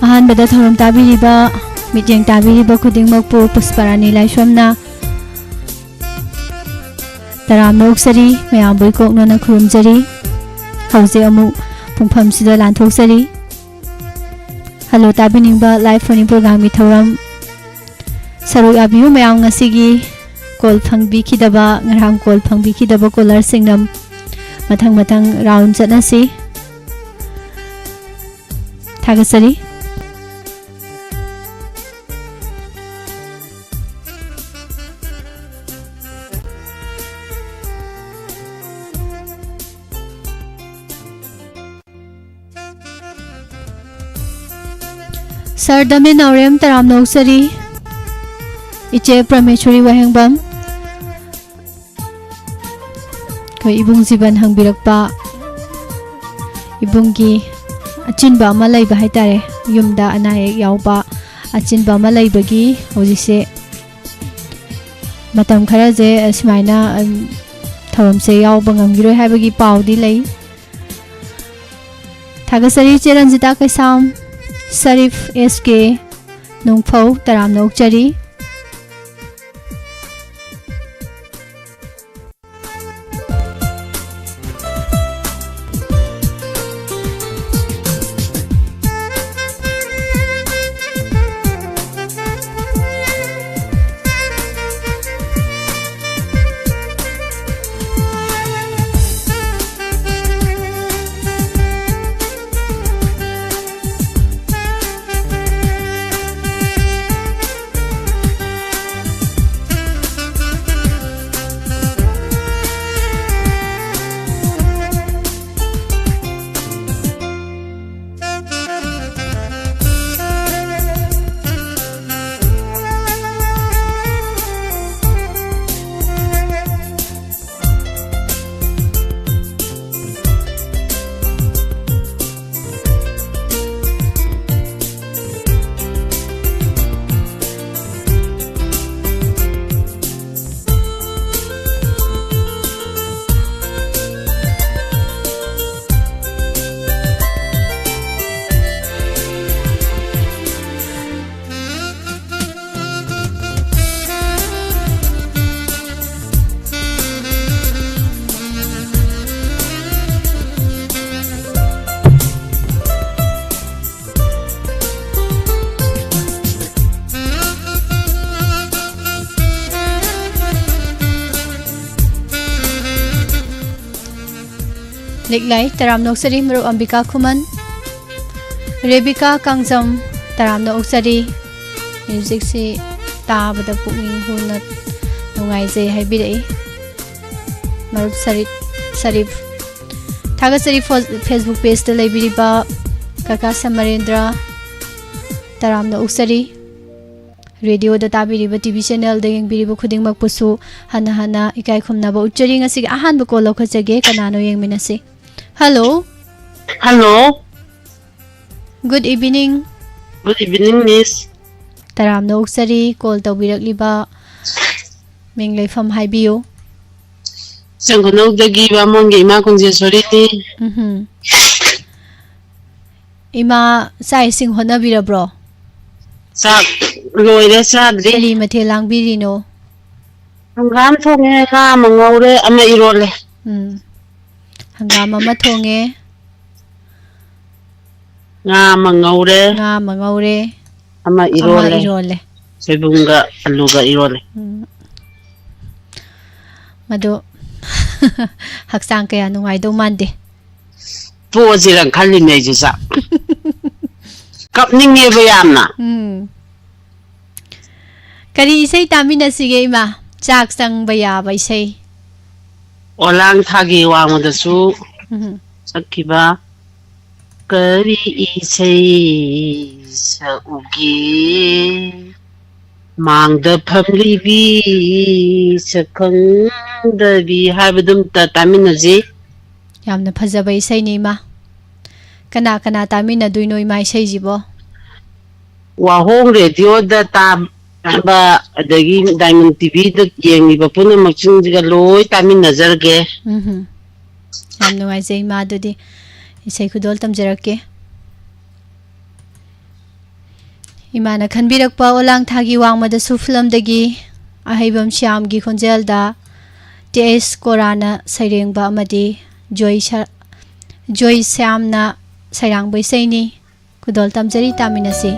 ꯑꯍꯥꯟꯕꯗ ꯊꯧꯔꯝ ꯇꯥꯕꯤꯔꯤꯕ ꯃꯤꯠꯌꯦꯡ ꯇꯥꯕꯤꯔꯤꯕ ꯈꯨꯗꯤꯡꯃꯛꯄꯨ ꯄꯨꯁꯄꯔꯥꯅꯤ ꯂꯥꯏꯁ꯭ꯔꯝꯅ ꯇꯔꯥꯝꯅ ꯑꯣꯛꯆꯔꯤ ꯃꯌꯥꯝꯕꯨ ꯏꯀꯣꯛꯅꯅ ꯈꯨꯔꯨꯝꯖꯔꯤ ꯍꯧꯖꯤꯛ ꯑꯃꯨꯛ ꯄꯨꯡꯐꯝꯁꯤꯗ ꯂꯥꯟꯊꯣꯛꯆꯔꯤ ꯍꯜꯂꯣ ꯇꯥꯕꯤꯅꯤꯡꯕ ꯂꯥꯏꯚ ꯐꯣꯟ ꯄ꯭ꯔꯣꯒ꯭ꯔꯥꯝꯒꯤ ꯊꯧꯔꯝ ꯁꯔꯨꯛ ꯌꯥꯕꯤꯌꯨ ꯃꯌꯥꯝ ꯉꯁꯤꯒꯤ ꯀꯣꯜ ꯐꯪꯕꯤꯈꯤꯗꯕ ꯉꯔꯥꯡ ꯀꯣꯜ ꯐꯪꯕꯤꯈꯤꯗꯕ ꯀꯣꯂꯔꯁꯤꯡꯅ मथंग राउंड चलसी थागसरी सरदमे नौरेम तराम नौसरी इचे परमेश्वरी वहेंगबम इबुंग जीवन हंगबिरकपा इबुंगी अचिनबा अमा लैबा हाइतारे युमदा अनायक यावबा अचिनबा अमा लैबगी होजिसे मतम खरा जे असमाइना थवमसे यावबा ngamgiroi हाइबगी पावदी लै थागसरी चेरंजिता कैसाम शरीफ एसके नुंगफौ तराम नौचरी लिखलाई तराम नौसरी मरुप अंबिका खुमन रेबिका कांगजम तराम नौसरी म्यूजिक से ताबदा पुनिंग हुना नुंगाइजे हाइबिरई मरुप शरीफ थागसरी फेसबुक पेज द लेबिरिबा काका समरेंद्र तराम नौसरी रेडियो द ताबिरिबा टीवी चैनल द यंगबिरिबा खुदिंगमक पुसु हना हना इकाई खुमनाबा उच्चरी ngasi ahanba call lokhachage kanano yengminasi hello good evening miss taram no uksari call tawbirakliba ming leifam haibiyo sangono dagi ba monge ima kunje soriti ima sai sing hona birabro sak loire sadri kali mathe langbirino hangam thonge ka mangaure ama irole hangam ama thonge nga mangaure ama irole sebunga aluga irole mado haksang kaya nungai do mande pozirang khalline jusa kapninge bayamna kari isai tamina sige ima chak sang baya baisai olang thagi wangdasu sakiba kari isai saugi mangda phamlibi sakangdabi habadum ta taminaji yamna phajaba isai ni ma kana kana tamina duino ima isai jibo wahong radio da ta ba adagi diamond tv da yengi ba puna machin diga loi tamin nazar ge yam nuai jai ma dudi isai khudol tamjarake Imana khanbirakpa olang thagi wangmadasu filamdagi ahaibam Shyamgi khonjelda TS Korana sairengba amadi Joy Syamna sairangbai saini kudol tamjari taminasi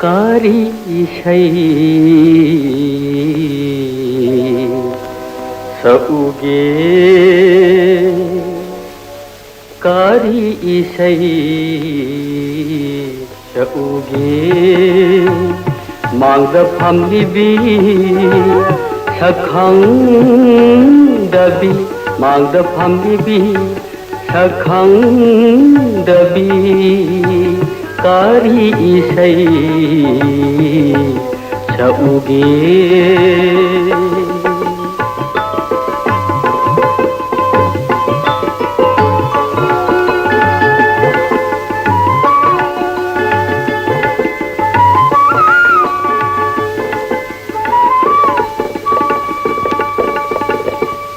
Kari isai sauge Kari isai sauge Mangda phamlibi sakhang dabi Mangda phamlibi sakhang dabi Kari isai sauge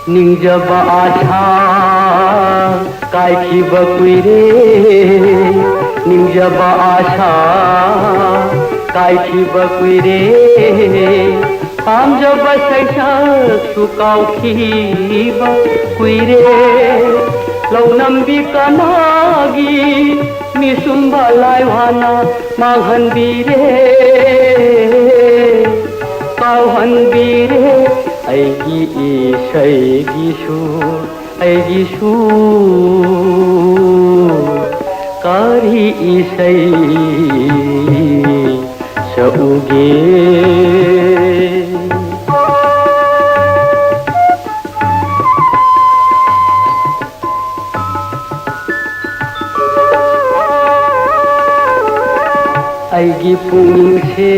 Ningjaba asha kaikhiba kuire Ningjaba asha kaikhiba kuire Pamjaba saisa sukaukhiba kuire Launambi kanagi misumba laiwana manghanbire kauhanbire Aigi isai sur Kari isai sauge Aigi pungning se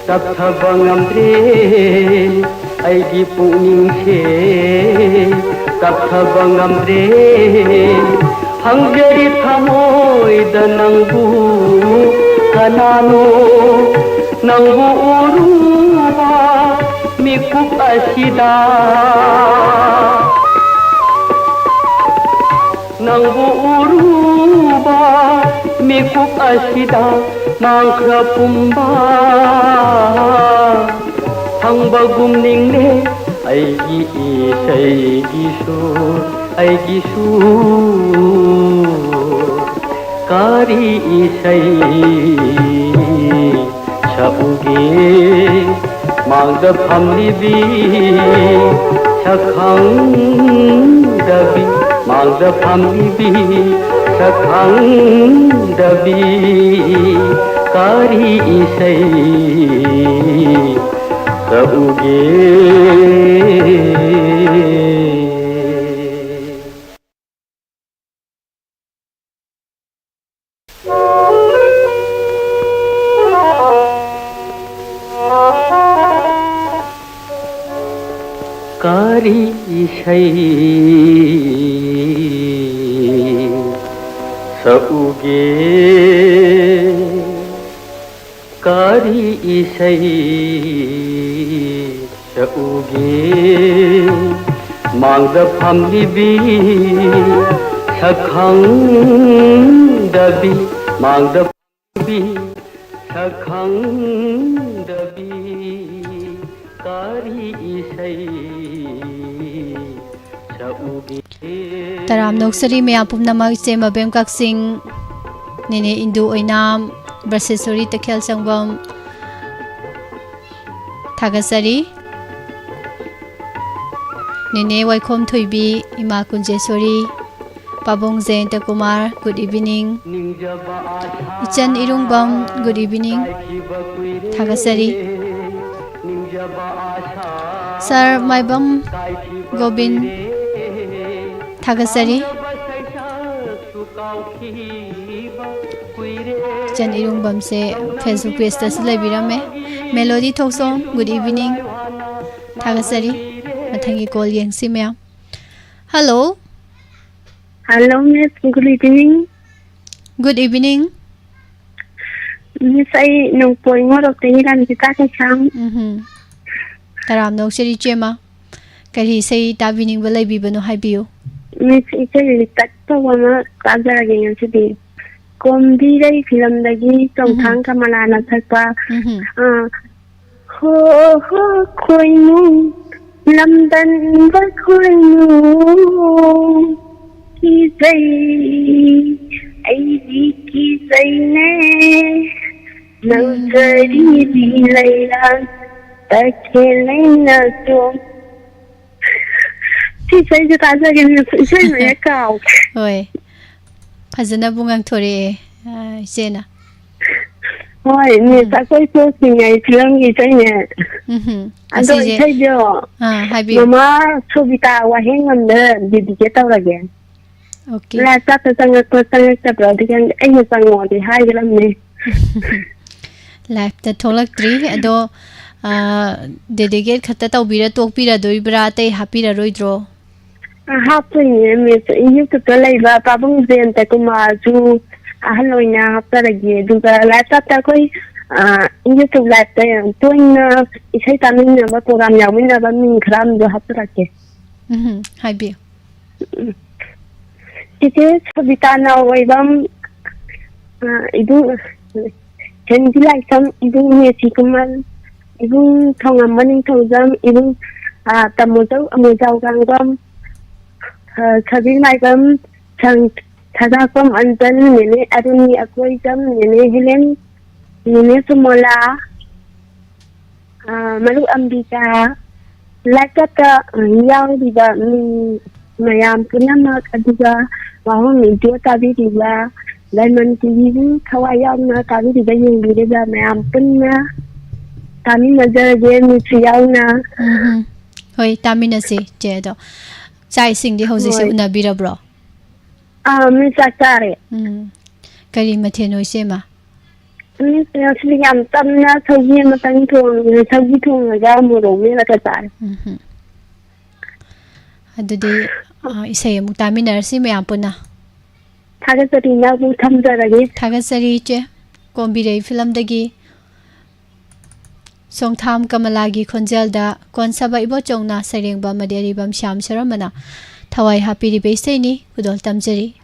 tapthaba ngamdre Aigi pungning se tapthaba ngamdre Hangjari thamoida nangbu kanano Nangbu uruba mikuk asida Nangbu uruba mikuk asida Mangkra pumba Hangbagum ningne Aigi isai sur Kari isai sauge Mangda phamlibi sakhang dabi Mangda phamlibi sakhang dabi Kari isai sauge Kari isai sauge Kari isai sauge Mangda phamlibi sakhang dabi Mangda phamlibi sakhang dabi Kari isai sauge Taram noksari maya pumnamak se mabem kaksing Nene Indu Oinam Brasesori Takhel Sangbam Thagasari Nene Waikhom Thoibi Ima Kunjesori Pabong Zainta Kumar good evening Ichan Irungbam good evening Thagasari Sir Maibam Gobin Thagasari Ichan Irungbam se Facebook page ta silabirame Melody Talk Song good evening Thagasari Mathangi call yengsi ma'am Hello Hello, Miss. Good evening. Good evening. Misai nung poi ngorok tingiran kita kesang. Taram no seri chema kari sei tabining balai bibano haibiyo. Mis isai takto wana kazara ganyan sidi. Kombi rai film lagi tong thang kamalana thakpa. Ho ho khoi nu lamdan ba khoi nu ki sai ai di ki sai ne nang sari di lai lang ta khelai na to ki sai ju ta ja ge sai me kaw Hoi phajana bungang thore sena. Hoi ni ta koi so singai film gi sai ne. Ando Asije sai jo. haibiyo. Mama sobita waheng amde didi ke taw lagi. Okay. La ta ta tanga ko tanga ta bro dikan ai ni sango di hai lam ne. Life ta tholak tri ado dedicate khata tawbira tokpira doibra tai hapira roidro. Hapin me you to play ba pabung zen ta kuma ju ahloina hapta lagi duga la ta ta koi YouTube live ta toin isai tamin ba program ya wina ba min khram jo hapta lagi. Haibiyo. Ite sobita na waibam ibu hendi like sam ibu me sikuman ibu thongam maning thojam ibu tamojau amojau gangam sabin maigam chang thadakam antan nene aruni akoi jam nene helen nene sumola malu ambika lakata yang diba mayam punamak aduga wahong video tabi diba Diamond TV kawayang na kami diba yung diba mayam punna kami majar game siyaw na. Hoi tamina si jedo. Sai sing di hosi si una bira bro. Misakare. Kari mathe noi sema. Siyam tamna sauji matang thong ga muro me la katar. Adudi isai amuk taminar si mayam punna. Thagasari na bu thamjarage. Thagasari che kombirei film dagi Songtham Kamalagi Khonjelda Konsaba Ibo Chongna Sarengba Maderi Bam Sham Saramana Thawai Happy Baseini Kudol Tamjari.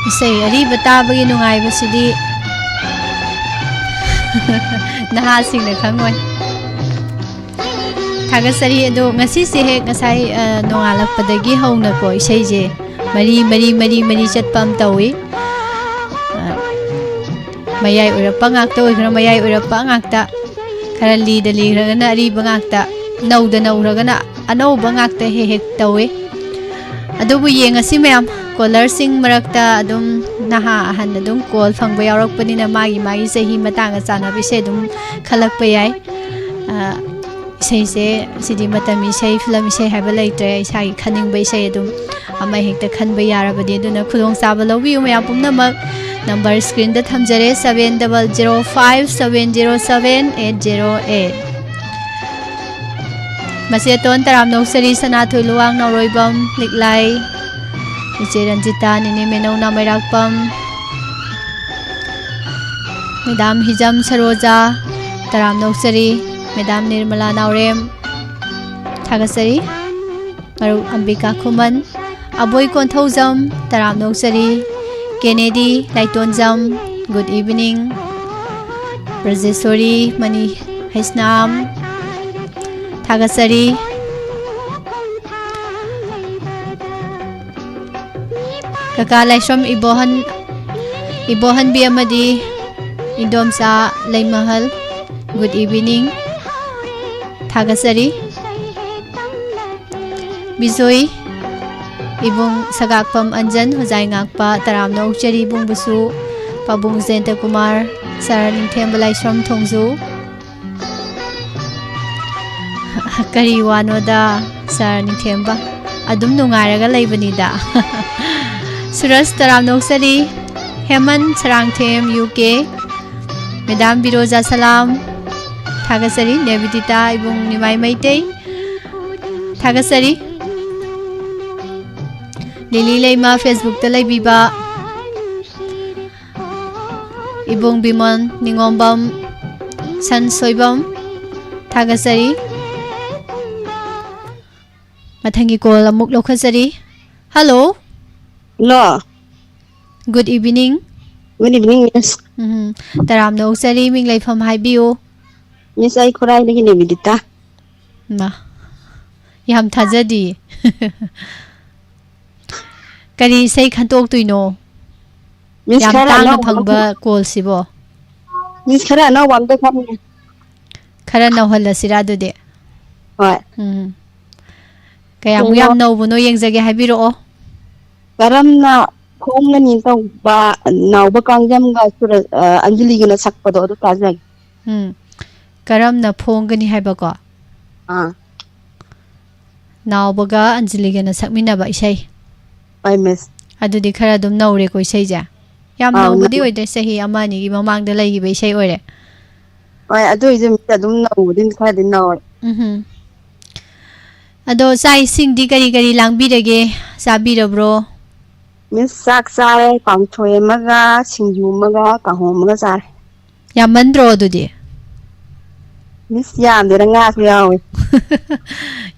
Isay ariba tabagi nungaibasidi nahasing na kangoy. Thagasari ado ngasi si hek ngasai nongalakpadagi hauna ko isay je mari chatpam tawi. Mayay urapa ngakta oigra mayay urapa ngakta khara lida ligragana ariba ngakta nauda nauragana anauba ngakta hek tawi. Adubu yengasi mayam caller sing marakta adum naha ahan adum call phangba yarakpani na magi sahi matanga chana bisai dum khalak pa yai isai se sidi matami sai film isai haba laitre isai khaning bai sai adum ama hekta khanba yarabadi aduna khudong saba lawi mayam pumna mak number screen da thamjare 7005707808 Masih ton taram noksari sanathoy luwang nauroibam liklay Iche Ranjita nini menau na mayrakpam Madam Hijam Saroja taram noksari Madam Nirmala Naurem Thagasari Maru Ambika Kuman Aboy Konthaujam taram noksari Kennedy Laitonjam good evening Brajeswari Mani Haisnam Thagasari Kaka Laisham Ibohan Biamadi Indomsa Laimahal good evening Thagasari Bizoy Ibong Sagakpam Anjan Huzay Ngakpa Taram na Ukchari Ibong Busu Pabung Zenta Kumar Saraning Thembalaisham Thongzu Kariwano da Saraning Themba Adum nungaraga laibanida Suras taram noksari Heman Sarangthem UK Madam Biroza Salam Thagasari Nevidita Ibong Nimay Maitay Thagasari Lili Leima Facebook talay biba Ibong Bimon Ningombam San Soibam Thagasari Mathangi call amuk lokhasari Hello Hello. Good evening. Good evening, Miss. Taram na uksari ming laifam haibiyo. Miss, ay kuray lagi ni Vidita. Ma. Yam thajadi. Kari say khantok tuino. Miss, Yam kara tang no na phangba call sibo. Miss, kara no wamde kam. Kara na hala sirado de. Hoy. Kaya mo yam na ubuno yengzage haibiro. Karam na khom na nin taw ba naw ba kangjam ga sura anjali gina sakpa do tajag. Karam na phong gani haiba ko. Naw baga anjali gana sakmina ba isay. Ay Miss. Adu di khara dum naure ko isay ja. Yam naw budi oide sahi amani gi mamang da lai gi ba isay ore. Ay adu izum adum naw din kha din naw. Ado sai sing di kari langbirage sabirabro. Miss sak sare pangthoy maga singju maga kahom maga sare. Yamandro adudi. Miss yam de nga yawe.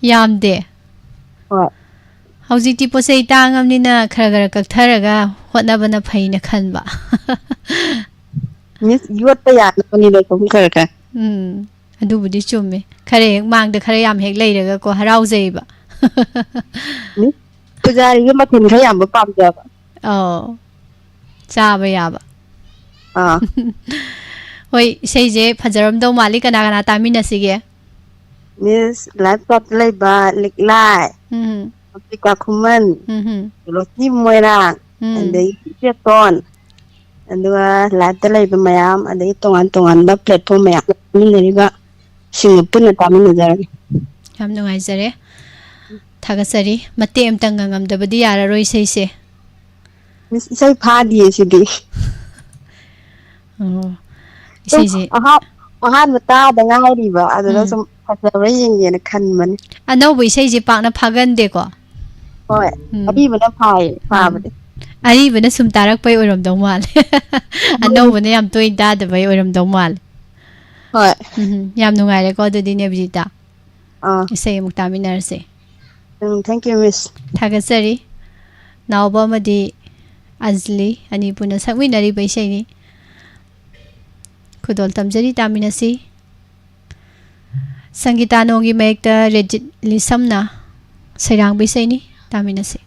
Yamde. Hoy. Haujikti posei tangamnina khara kaktharaga hotnabana phaina khanba. Miss yotta ya ni le ko khara. Adubudi chumme. Khare mangda khara yam hek leiraga ko haraujeiba. Miss Pujari yu mathin khayam ba pam ja ba. चाबा याबा होय इसेजे फजरमदौ माली कना कना तामिनसिगे Miss laptop leba liklai Apika kuman Roti moirang Andai ton Andua laptop leba mayam Andai tongan ba platform mayam Minari ba Singapore na taminazar Yam nungaizare Thagasari mate amtang ngamdabadi yararoi seise Miss isai phadi sidi iseje Ahan mata da ngai ba adala sum fajara yeng khanman anau iseje pakna phagande ko Hoi abi bana phai phabade ari bana sum tarak pai oram dau mal anau bana yam toi da da bai oram dau mal Hoi yam nungai re ko dudi ne bijita isei muktaminarse Thank you miss Thagasari Nauba madi Azli ani puna sakminari baisai Kudol tamjari taminasi Sangita nongi mayekta Rejit lisamna Sairang baisai ni taminasi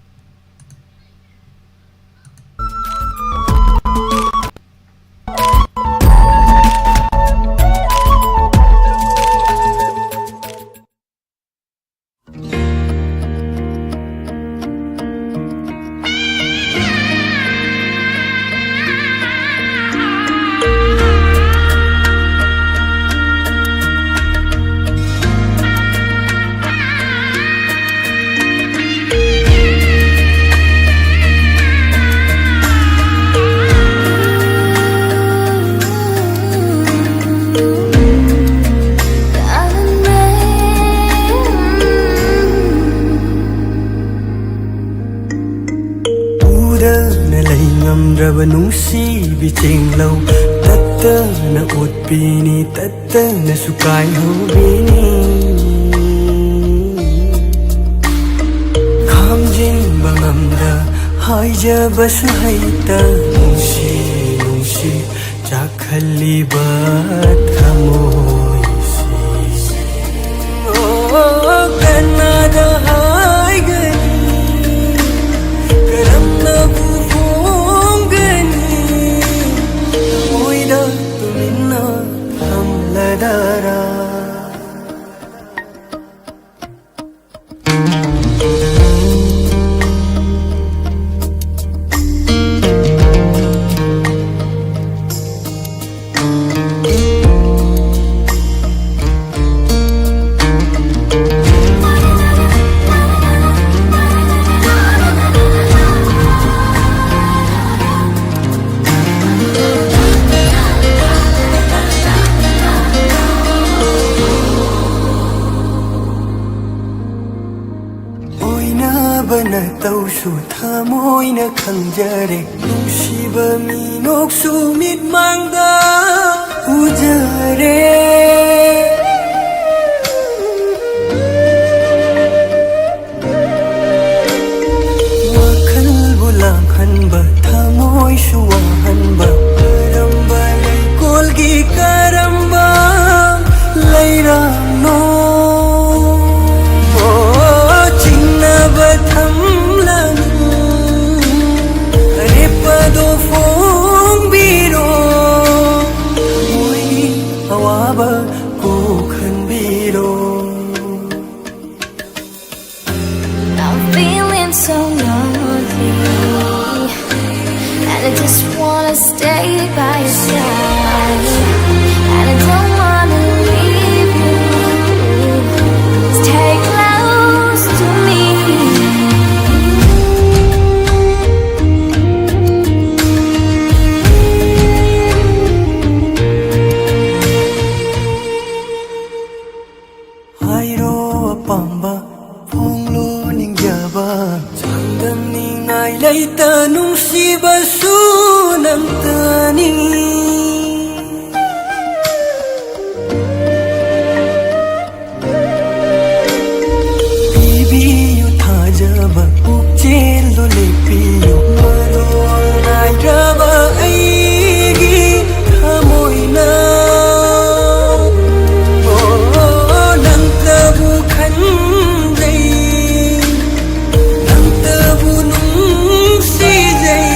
Nusi bicheng lau tatta na ut bini tatta na sukai ho bini kham jin bangam da hai ja bas hai ta nusi chakhali ba thamoi si oh kana da hai gani karam na Tausu thamoy na khangjare Nungsiba minok sumit mangda ujare Wakhal bulang hanba thamoy suwa hanba Karamba lay kolgi karamba Layrang no Chingna batham do phong biro moi awaba ko khan biro I'm feeling so lonely and I just wanna stay by your side and I don't wanna leave you stay close to me Laita nung si basu ng tani Bibi yu thajaba ukchel do lepi yu marol nai raba aigi thamoy na Oh nang tabu khan jai nang tabu nung si jai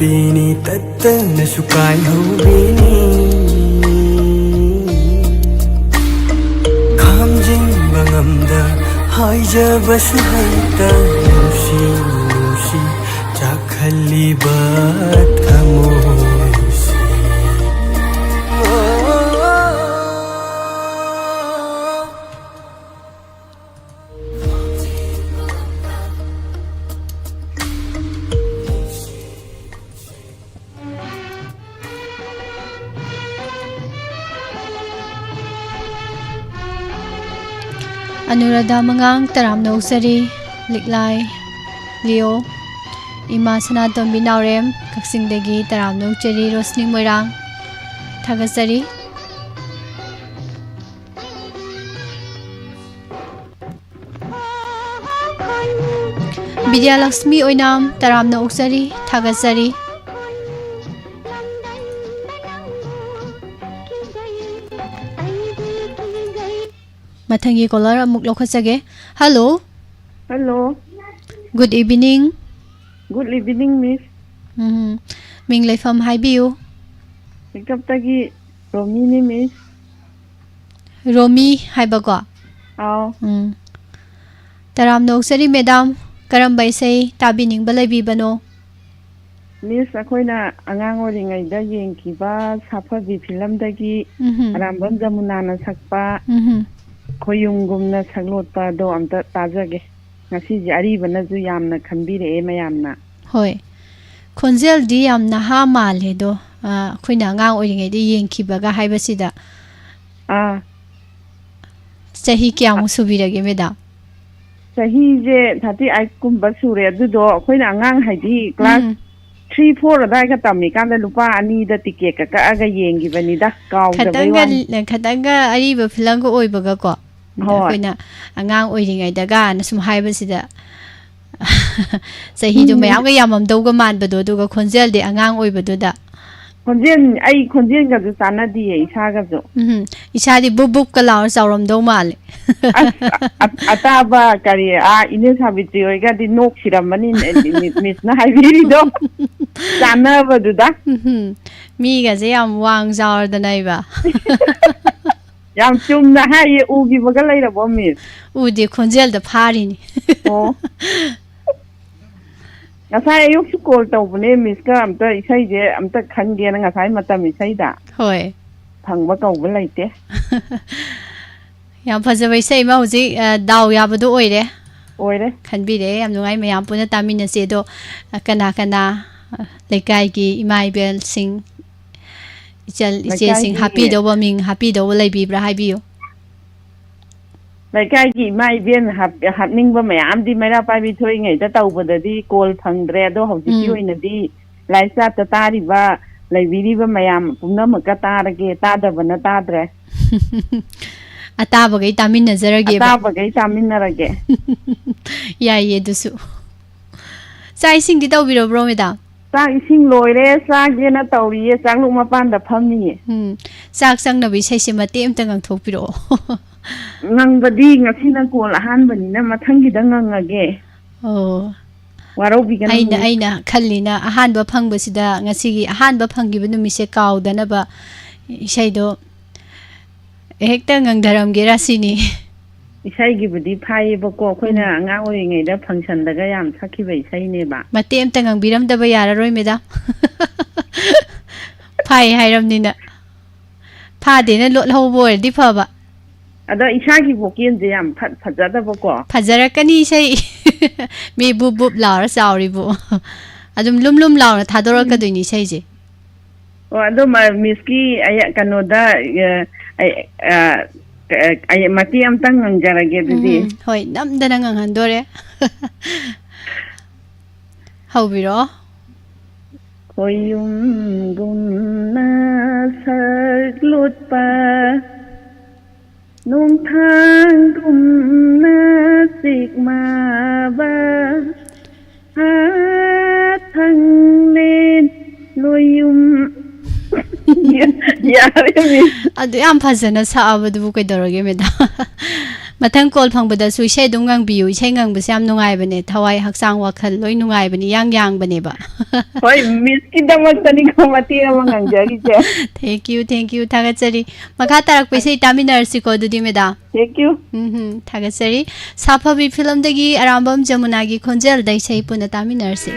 utpini tattana sukai hobini khamjing bangamda haija basu haita nusi nusi chakhali bat khamoisi Anuradha Mangang Taramna Uksari Liklai Leo Ima Sanatom Binaurem Kaksingdagi Taramna Uksari Rosni Moirang Thagasari Vidya Lakshmi Oinam Taramna Uksari Thagasari Mathangi caller amuk lokhasage. Hello. Hello. Good evening. Good evening, Miss. Ming Leifam haibiu. Pickup tagi Romini, Miss. Romi haibago. Aw. Taram Noksari Madam. Karam Baisei Tabining Balabi Bano. Miss akoina angang oringai da yengkiba safabi film dagi Rambam Jamunana sakpa Koyungumna saglotpa do amta tajage. Ngasi ariba na ju yamna khanbire mayamna. Hoi. Khonjel di yamna ha male do. Khoina angang oringai di yengkibaga haibasida. Chahi kyamu subirage Madam. Sahi je thati ai kumba sure du do akoina angang haidi class 3-4 adai ka tammi kanda lupa ani da ticket ka aga yengi bani da kaw da bai Khatanga ariba film ko oibaga ko. Khoina angang oiringai daga na sum haibasida. Sahi du mayam ga yamam dawga manbado duga khonjel de angang oibado da. Khonjen ga ju sana di isa ga jo. Isa di bubuk ka laur sauram do male. Ataba kari ine sabiti oi ga di nok siramani miss na haibiri do. Sana ba du da. Mi ga je yam wang zaur da nai ba. Yam chum na hai ugi ba ga lai ra bo miss. Udi khonjel da phari ni. Oh. Ngasai ayuk su call tawbune miss ka amta isai je amta khange na ngasai matam isai da. Hoi. Phangba kawba laite. Yam phajaba isai ma huji daw yabadu oire. Oire. Khanbire yam nungai mayam puna tamina se do kana kana lekai ki imai bel sing ichal iche sing happy do ming happy do laibi bra haibiyo. Lekai ki mai bien hapning ba mayam di maira pa bi thoi ngai ta tawbada di call phangdre do hauji ki oina di laisa ta tari ba laibiri ba mayam pumna maka tarage ta da bana tadre. Ataba gai tamin nazarage ba. Ataba gai tamin narage. Ya ye dusu. Sa ising di tawbiro bro Madam. Sa ising loire sa ge na tawriye sang lu mapan da phamni. Sak sang na bi sai se mate amta ngang thokpiro. Ngang badi ngasi na ko lahan bani na mathangi da ngangage. Oh. Waro bi gan. Aina khallina ahan ba phangba sida ngasi gi ahan ba phangi bu numi se kaudana ba isai do hekta ngang dharam ge rasini. Isai gi budi phai ba ko khoina anga oi ngai da function daga yam sakhi ba isai ne ba. Mate amta ngang biram da ba yara roi Madam. Phai hairam ni na. Pha de na lot ho bor di pha ba. Ada isagi bokin je yam phajada ba ko. Phajarakani sai me bub bub laur sauri bu. Adum lum lum laur thadora ka doini sai je. O ado ma miski aya kanoda ay mati am tang ang jarage didi. Hoi nam da nang ang handore. How biro? Koyum gumna saglut pa nung thang gumna sigma ba ha thang len loyum ya Adu yam phajana sa abadu bu kai dorage Madam. Matang call phangba su isai dung ngang biu isai ngang ba sam nungai bane thawai haksang wakhal loi nungai bane yang bane ba. Hoi miss kidamak tani ko mati amang angjari je. Thank you thagachari makha tarak paisai taminar si ko dudi meda. Thank you. Thagachari Saphabi film dagi arambam jamuna gi khonjel dai sai puna taminar si.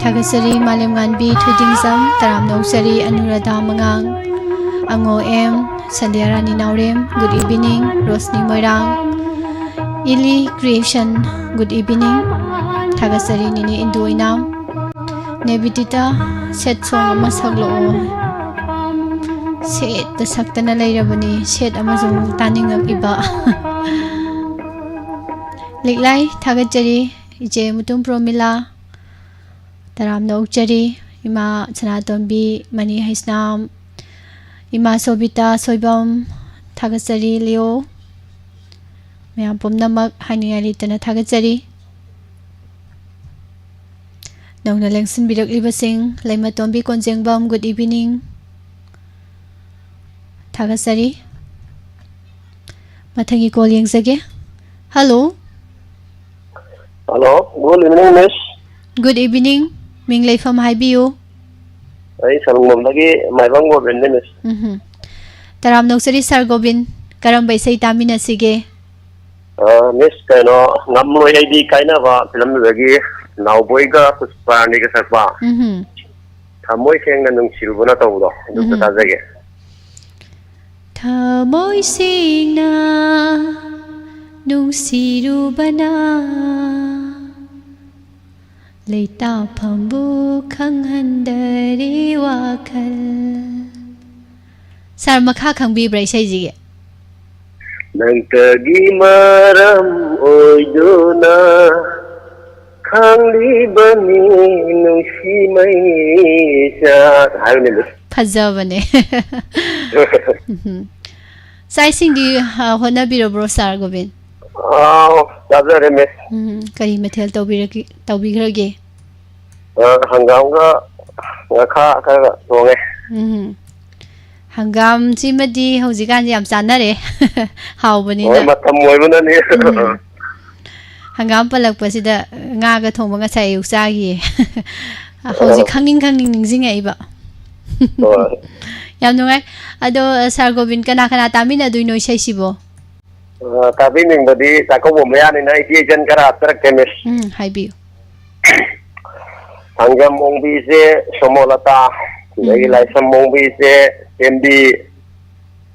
Tagasari Malim Nganbi Thudingzam Taram Noksari Anuradha Mangang Ango M Sandiara Ninaurem Good evening Rosni Moirang Ili Creation Good evening Tagasari Nini Induinam Nebitita Set Song Amasaglo Set the Saktana Lairabani Set Amazon Tanning of Iba Liklai Tagajari Ije Mutum Promila Taram Nokjari Ima Sanatombi Mani Haisnam Ima Sobita Soibam Tagasari Leo Mayam Pumnamak Haningali Tana Tagasari Nongna Lengsin Bidok Ibasing Laima Tombi Konjengbam Good evening Tagasari Matangi Kol Yengzage Hello. Hello, good evening, miss. Good evening. Ming Leifam Haibiu. Ay salungom lagi may bang go bende miss. Taram noksari Sir Gobin. Karam baisay tamina sige. Miss kano ngamlo ay di kaina ba film lagi nauboy ka puspa ni ka sarpa. Thamoy keng na nung silbo na tawdo. Nung sa tage. Thamoy sing na nung siruba na leita pambu khang handari wakal. Sir makha khang bi brai sai ji. Nang tagi maram oyduna khang li bani nung simay sa hayo ni miss. Phajabane. Sai sing di hona biro bro Sir Gobin. Sabzare miss. Kari mathel tawbirage. Hangam ga ngakha ka tonge. Hangam simadi haujikan yam chanare. Haubani Oy na. matam moibuna ni. Hangam palakpasida nga ga thongba nga sai uksagi. Hauji khangning ningzinga iba. Yam nungai ado Sir Gobin kana tamina dui noi sai sibo. Tapi ning badi tako bomya ni na iti jan kara atrak kemis. Haibi. Hangam ongbi se somolata lagi lai samongbi se tembi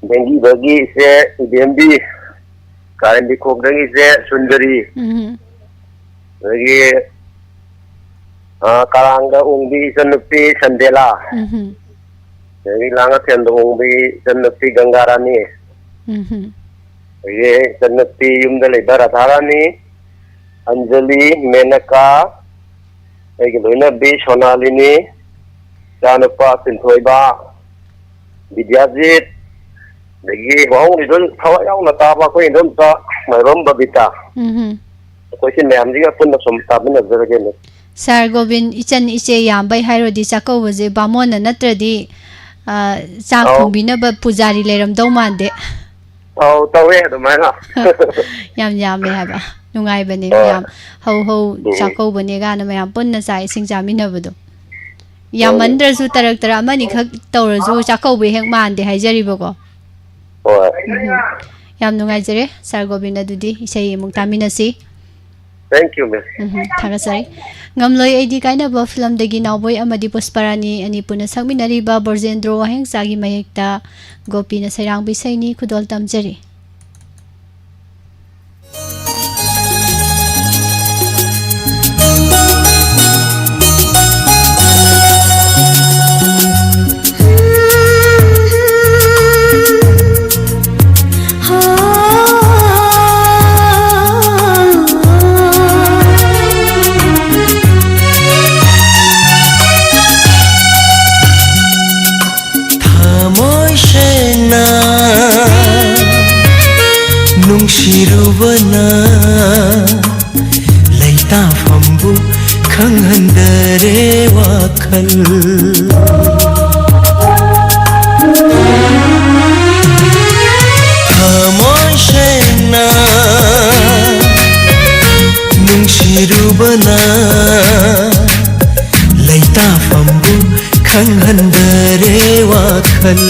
bengi bagi se dembi karen di kokdangi se sundari. Lagi karanga ongbi sanupi sandela. Lagi langat yang ongbi sanupi ganggarani. Ye sanupi yumdale baratharani Anjali Menaka lagi loina bi Sonalini Janapa Pintoiba Vidyajit lagi wahong idol thawa yaw na taba ko indom sa mayrom babita ko sin mayam jiga pun somta bin azrage ne Sir Gobin ichan iche yambai hairodi chako waje bamona natradi chak thongbina ba pujari leram dau mande. Tawe adumana. Yam yam haba. Nungai bane yam ho chako bane ga na mayam punna sai sing jamina bado. Yam mandra su tarak tara mani khak tawrasu chako be hek mande haijari bako. Yam nungai jare Sir Gobin adudi isai mung tamina si. Thank you miss. Thagasari. Ngamloi aidi kaina ba film dagi nawboy amadi posparani ani puna sakminari ba Borjendro waheng sagi mayekta Gopi na sairang bisay ni kudol tamjari. Nungshirubana Laita fambu khanghandare wakal Thamoy shena Nungshirubana Laita fambu khanghandare wakal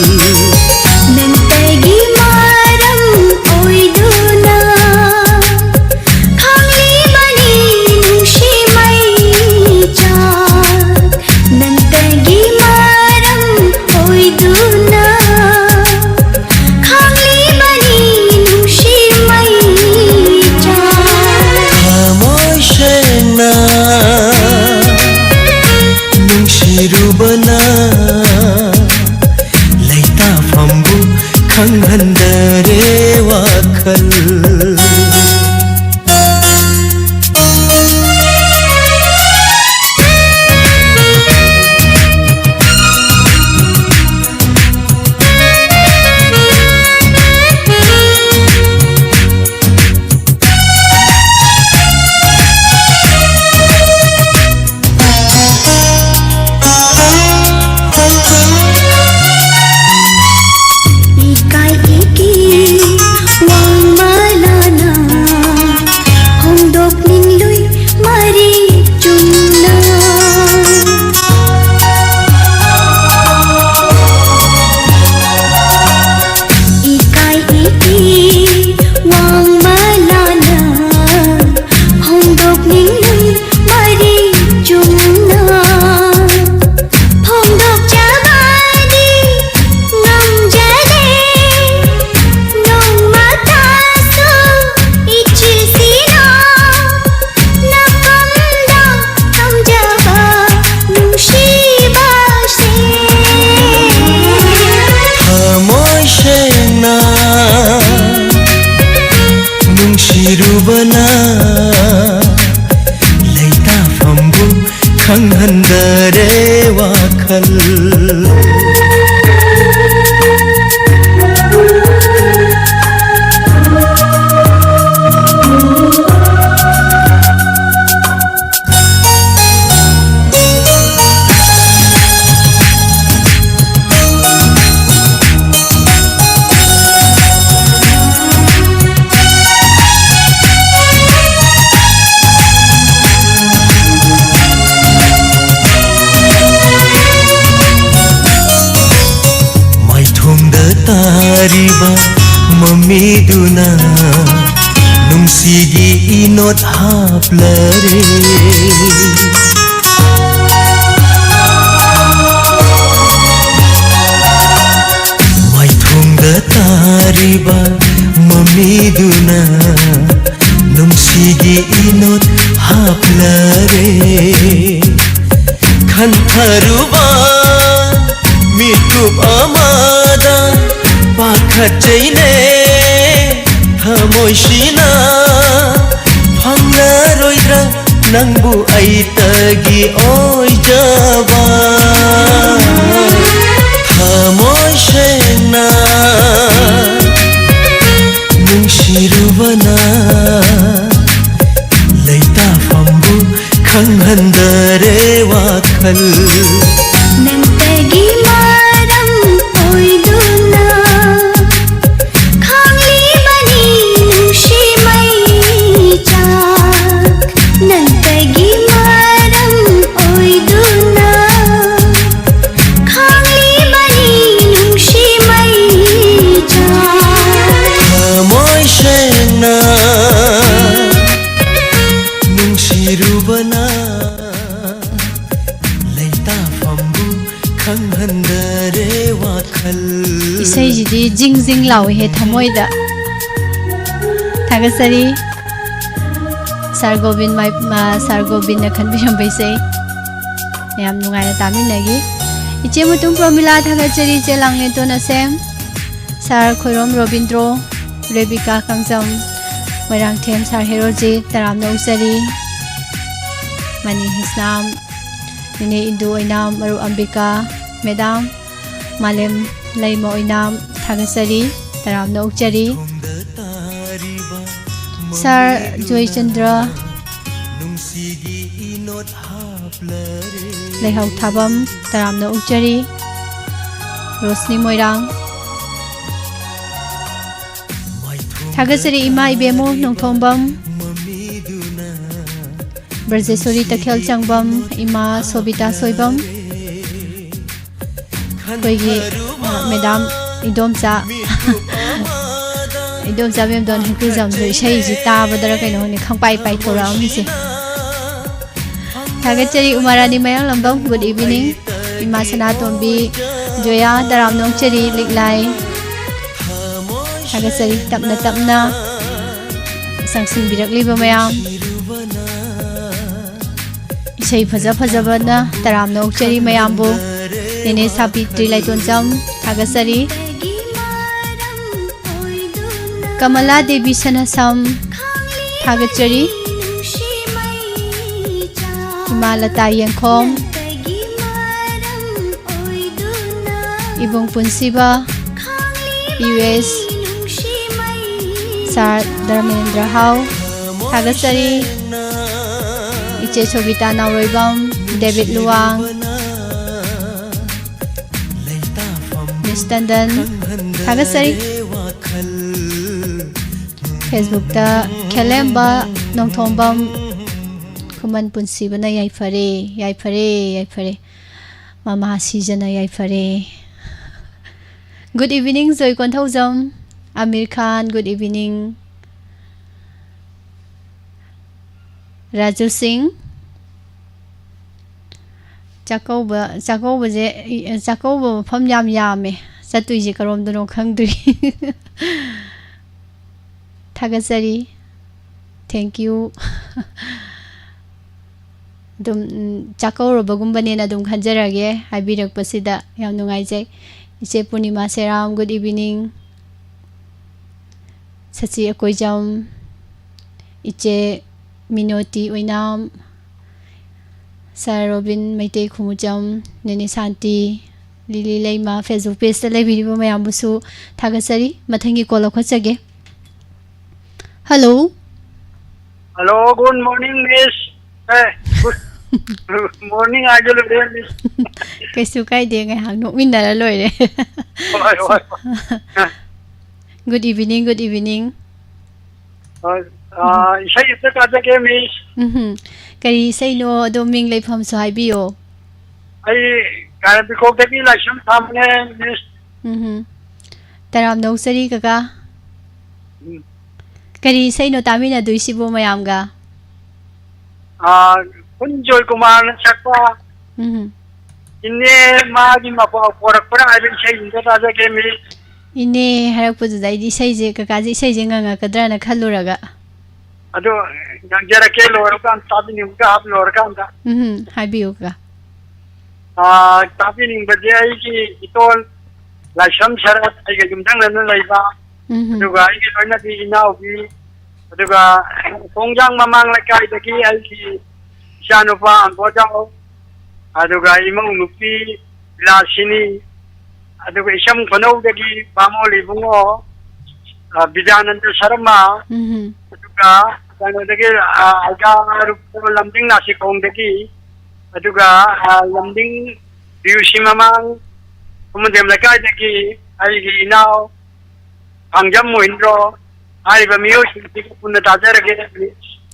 Nantagi maram oiduna khangli bani nushi mai chak Nantagi maram oiduna khangli bani nushi mai chak Thamoy shena Nungshirubana Laita ꯋꯥꯈꯜ तारीबा मम्मीदुना नुंसीगी इनोट हाप्लरे माइथुंगदा तारीबा मम्मीदुना नुंसीगी इनोट हाप्लरे खंथरुबा मिटुब अमादा पाखचैने थमोइसिना फंगनरोइद्रा नंबु ऐतगी ओइजबा थमोइसेना नुंसिरुबना लैता फंबु खंगहंदरे वाखल नंतगी मारम ओइदुना खांगली बनी नुशी मैचाक नंतगी मारम ओइदुना खांगली बनी नुशी मैचाक थमोइसेना नुंसिरुबना isai jidi jing jing lawi he thamoida thagasari sargobin sargobin na khanbiram baisai yam nungai na tamin nagi iche mutung promila thagasari che langle to na sem sar khorom robindro rebika kangjam moirang them sar heroji taram no usari mani hisnam nine indu oinam maru ambika madam malem laimo oinam thagasari taram no ukchari sar joy chandra lehau thabam taram no ukchari rosni moirang thagasari ima ibemo nongthombam Brajesori takhel changbam ima sobita soibam koigi madam idomcha mem don hikizam do shai ji ta badara kaino ni khangpai pai thora amse thagachari umarani mayang lambam good evening ima sana tombi joya daram nongchari liklai thagachari tapna sangsing birakliba mayam isai phajabana taram no chari mayambu nene sabitri laitonjam thagasari kamala devi sanasam thagachari himalata yengkhom ibung punsiba US sar dharmendra hau thagasari iche sobita nauroibam David Luang Mistandan thagasari Facebook ta khelemba nongthombam kuman punsibana yaifare mama sijana yaifare good evening joy konthaujam Amir Khan good evening Raju Singh Chakauba je Chakauba mafam yam yame satui je karom dono khangdri thagasari thank you dum chakauro bagumbane na dum khanjarage habirak pasida yam nungai jai iche Purnima Seram good evening sachi akoijam iche Minoti oinam Sir Robin Maitei Khumujam Nene Santi Lili Leima Facebook page ta leibiribo mayambusu thagasari mathangi call khachage. Hello. Hello, good morning, Miss. Good morning, Ajul, Miss. Kaisu kai de ngai hang nok min dara loi re. Good evening, good evening. Isai ita kaja ke, Miss. Kari say no doming leifam so haibiyo. Ai kaya biko taki lasham thamne, Miss. Taram no sari kaka. Kari say no tamina duisibo mayamga. Kunjoy kumar sakwa. Ine magi mapa porak para ai isai ita kaja ke, Miss. Ine harak puju dai di say je kaka ji say je nganga kadra na khalluraga. Ado jara ke lor kan tabi nim ka ap lor kan ta. Haibiyo ka. Tabi nim baje ai ki itol lasham sharat ai ga jumdang nan laiba. Aduga ai ki loina di inau bi. Aduga kongjang mamang lakai daki ai ki shanupa ambo jao. Aduga imang nupi lasini. Aduga isam kono daki pamoli bungo. Bijananda Sharma. Aduga kanodagi aga rupo lambing nasi kongdagi. Aduga lambing diusi mamang kumudem lakai dagi ai inaw pangjam mo indro ai ba miyo sinti punna tajarage.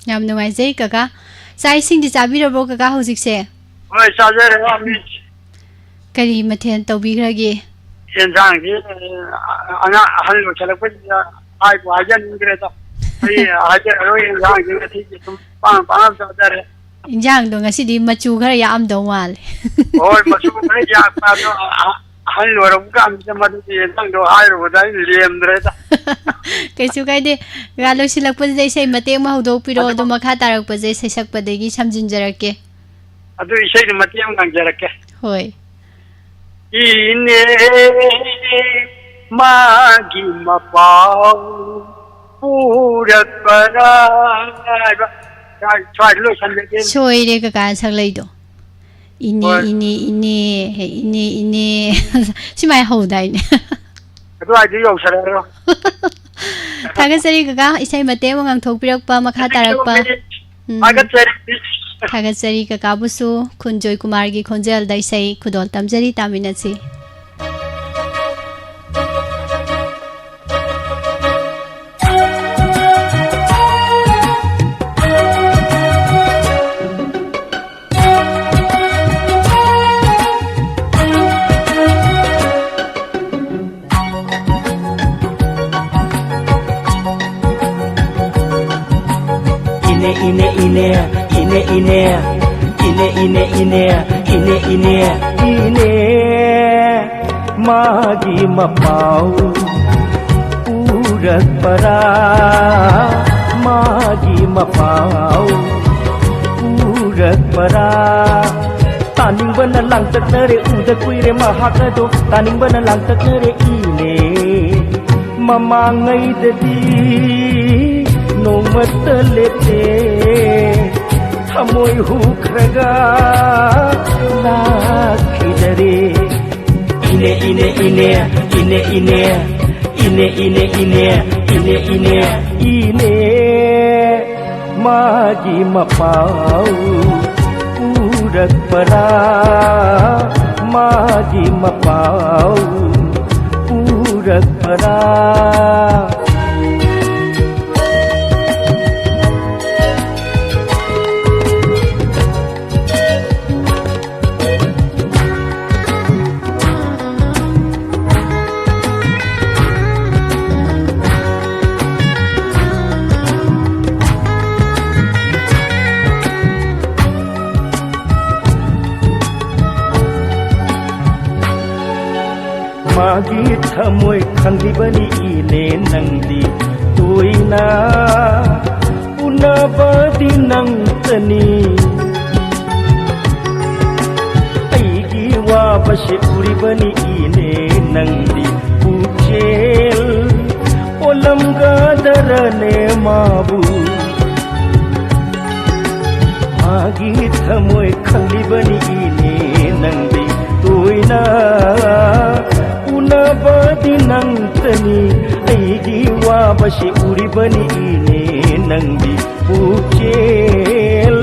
Yam nungaijai kaka. Sai sing di chabirabo kaka hojik se. Hoi sajare Miss. Kari mathen tawbigrage. Yenzang ji ana hallo chalakpa ai ko ajan ingreta. Ai ajan ro yenzang ji thi tum pa sajare. Injang do ngasi di machu khara yam do mal. Oi machu khara ya pa do hallo ro kam jamadu yenzang do ai ro dai lem dreta. Kaisu kai de galo silakpa dai sei mateng ma hodok piro do makha tarakpa jai sei sakpa degi samjinjarake. Adu isai de mateng ngangjarake. Hoi. Ine magi mapau purak para. Try to look again. Choi re kaka saklai do. Ine. Simai hodai ne. Adu ai di yau sararo. Thagasari kaka isai mateng ngang thokpirakpa makha tarakpa. Thagasari kaka busu Khunjoy Kumar gi khonjel dai sai khudol tamjari taminasi. Ine magi mapau purak para magi mapau purak para taning bana lang taknare uda kuire mahakado taning bana lang taknare ine mamangai dadi nomat lete Amoy hukraga lakhidare ine magi mapau purak para magi mapau purak para. Magi thamoy khanglibani ine nangdi tuina unabadi nangtani aigi wabashe uribani ine nangdi puchel olam gadarane mabu magi thamoi khalibani ine nangdi toina unabadi nangtani aigi wabasi uribani ine nangdi puchel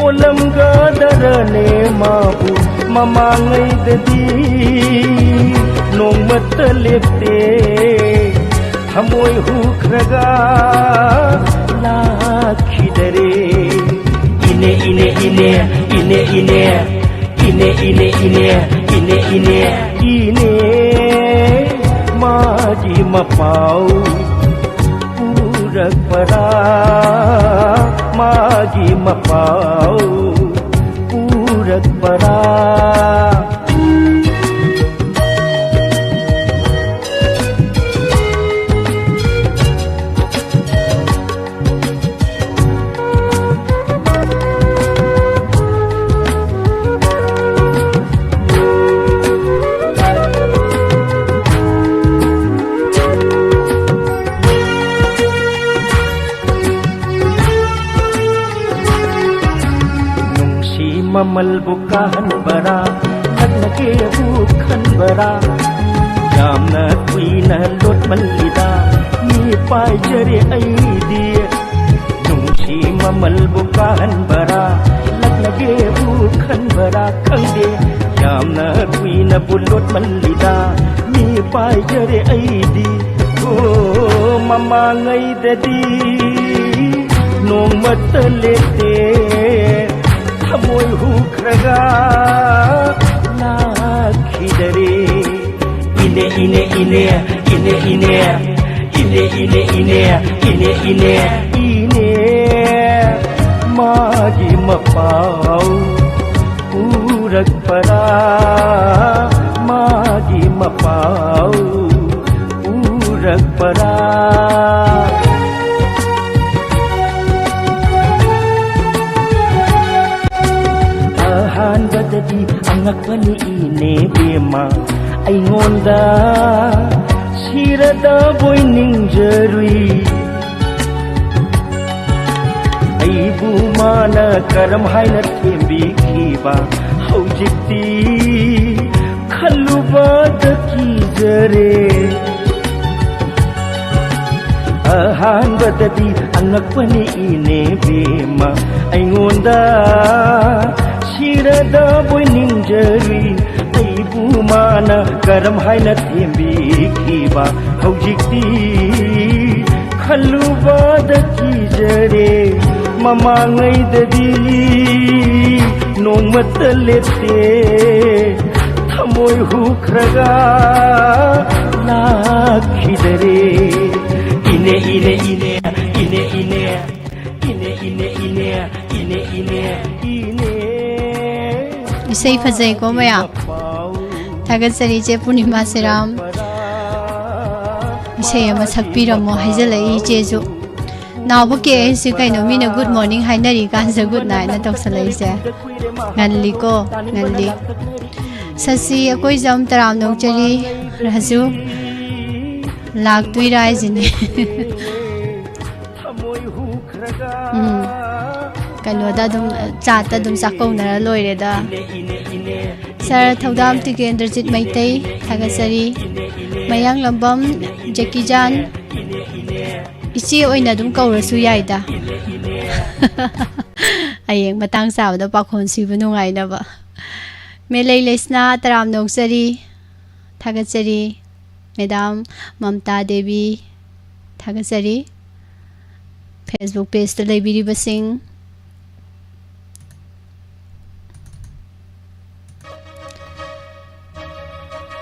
olam gadarane mabu mamangai dadi nongmat lepte thamoi hukhraga lakhidare ine ine ine ine ine ine ine ine ine ine ine magi mapau purak para magi mapau purak para mamal bukan bara nagnake bukhan bara yamna kuina lot malida ni pai jare aidi nungsi mamal bukan bara nagnake bukhan bara khangde yamna kuina bulot malida ni pai jare aidi o mama ngai dadi nong matlete thamoi hukhraga lakhidare ine ine ine ine ine ine ine ine ine ine ine magi mapau purak para magi mapau purak para handadadi angakpani ine bema aingonda sirada boining jarui aibu mana karam haina thembi khiba haujikti khaluba daki jare handadadi angakpani ine bema aingonda sirada boining jari aibu mana karam haina thembi khiba haujikti khaluba daki jare mamangai dadi nongmat lete thamoi hukhraga lakhidare ine ine ine ine ine ine ine ine ine ine ine isai fazai ko maya thagat sari je punima seram isai ama sakpiramo haijalai je ju nabu ke si kaino mina good morning hainari kansa good night na toksalai se nganli ko nganli sasi akoi jam taram nokchari raju lag tui rai jine kanoda dum chata dum sakau na loire da sar thodam tikendrajit maitai thagasari mayang lambam jekijan ichi oina dum kaurasu yaida ayeng matang sabda pakhon sibu nungai na ba melei lesna taram noksari thagasari madam mamta devi thagasari Facebook page ta leibiri basing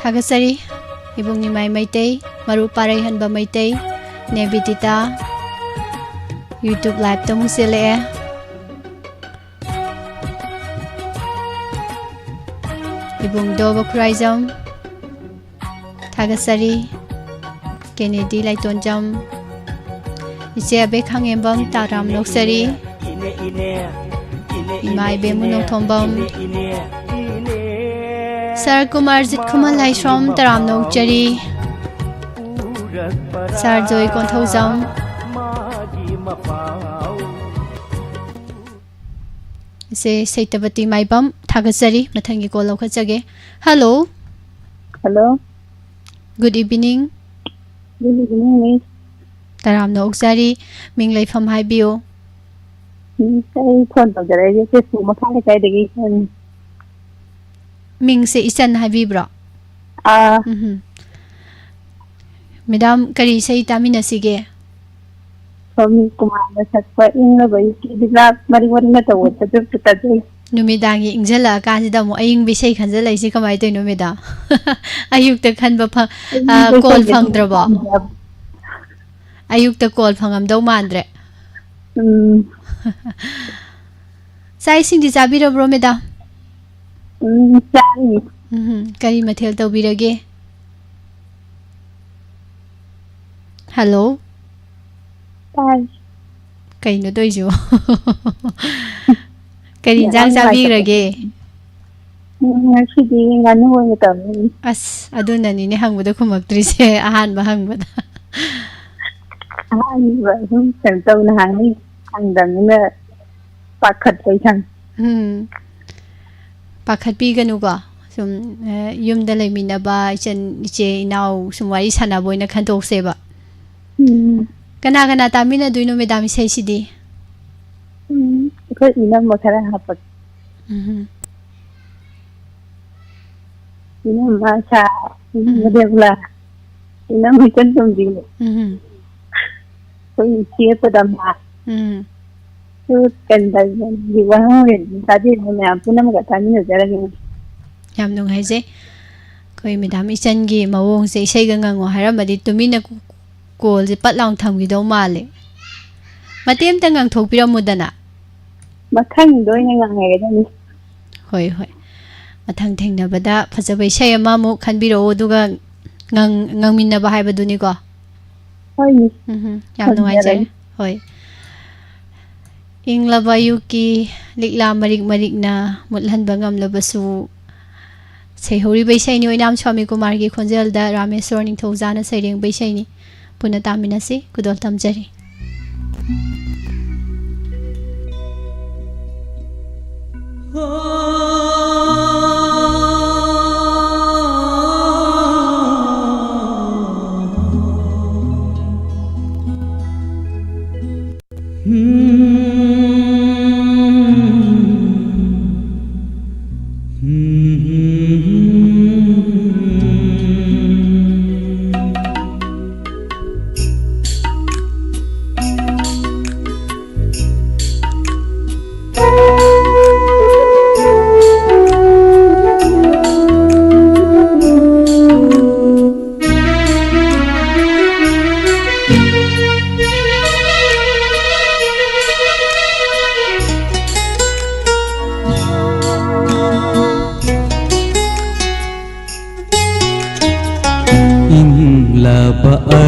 thagasari ibung ni mai maitai maru parai hanba maitai nebitita YouTube live ta musele ibung do bakhraijam thagasari Kennedy laitonjam ise abe khangembam taram noksari imai bemunok thombam Sar Kumarjit Kumal Laishram taram nokchari Sar Joy Konthaujam से सैतबती माइबम थागचरी मथंगी call लौखचगे hello hello good evening good evening miss तराम नौकजारी मिंग लेफम हाइबियो कई फोन तौजरगे फेसबुक मखा लेकाइदगी मिंग से इचन हाइबिब्रो मैडम करी सही तामिनसिगे सोमी कुमार सकपा इंगबई की दिला मरी मरी न तव तजै नुमिदांगी इंजला काजिदा मो अयिंग बिसै खंजलाइसि कमाय तोइनो मेदा अयुक्त खनब कॉल फंगद्रबो अयुक्त कॉल फंगमदौ मांद्रे साइ सिंदि चाबिरब्रो मेदा चारी करी मथेल तौबिरगे हेलो कहीं तो जो कहीं जांग जाबी रगे अस अदुननी ने हंगबदो खुमक्त्रिसे अहान बहंगबदा अहान बहं संतौना हांगी अंदंगना पाखत पैथां पाखत पीगनुको सुम युमदा लेमिनबा इचन इचे इनाव सुम वारी सानाबोइना खंतोकसेबा कना कना तामिना दुइनो मेदाम इसेसिदी कोई इना मखरा हापक इना मासा मदेवला इना मिचन तुमजी कोई सिए पदमा तो कंदा विवाह तादी ने पुनम गतानी जरगे याम नुंगाइजे कोई मेदाम इचन गी मवोंग से इसे गंगंगो हारमदि तुमिना कॉल से पत लाउं थमगिदौ माले मतेम तंगांग थोकपिरमुदना मथंग दोइने ngangaidani होय होय मथंग थेंगनबदा फजबै सै अमा मु खनबिरो दुगा ngang हाइबदुनि को होय याम नुंगाइजे होय इंग्लबा युकी लिकला मरिक मरिकना मुतलहनबा ngamlabasु सेहौरी बैसैनि ओइनाम स्वामी कुमार की खोंजेलदा रामेश्वर निंथौजाना सैरेंग बैसैनि पुनः तामिनसी कुदोल तमजरी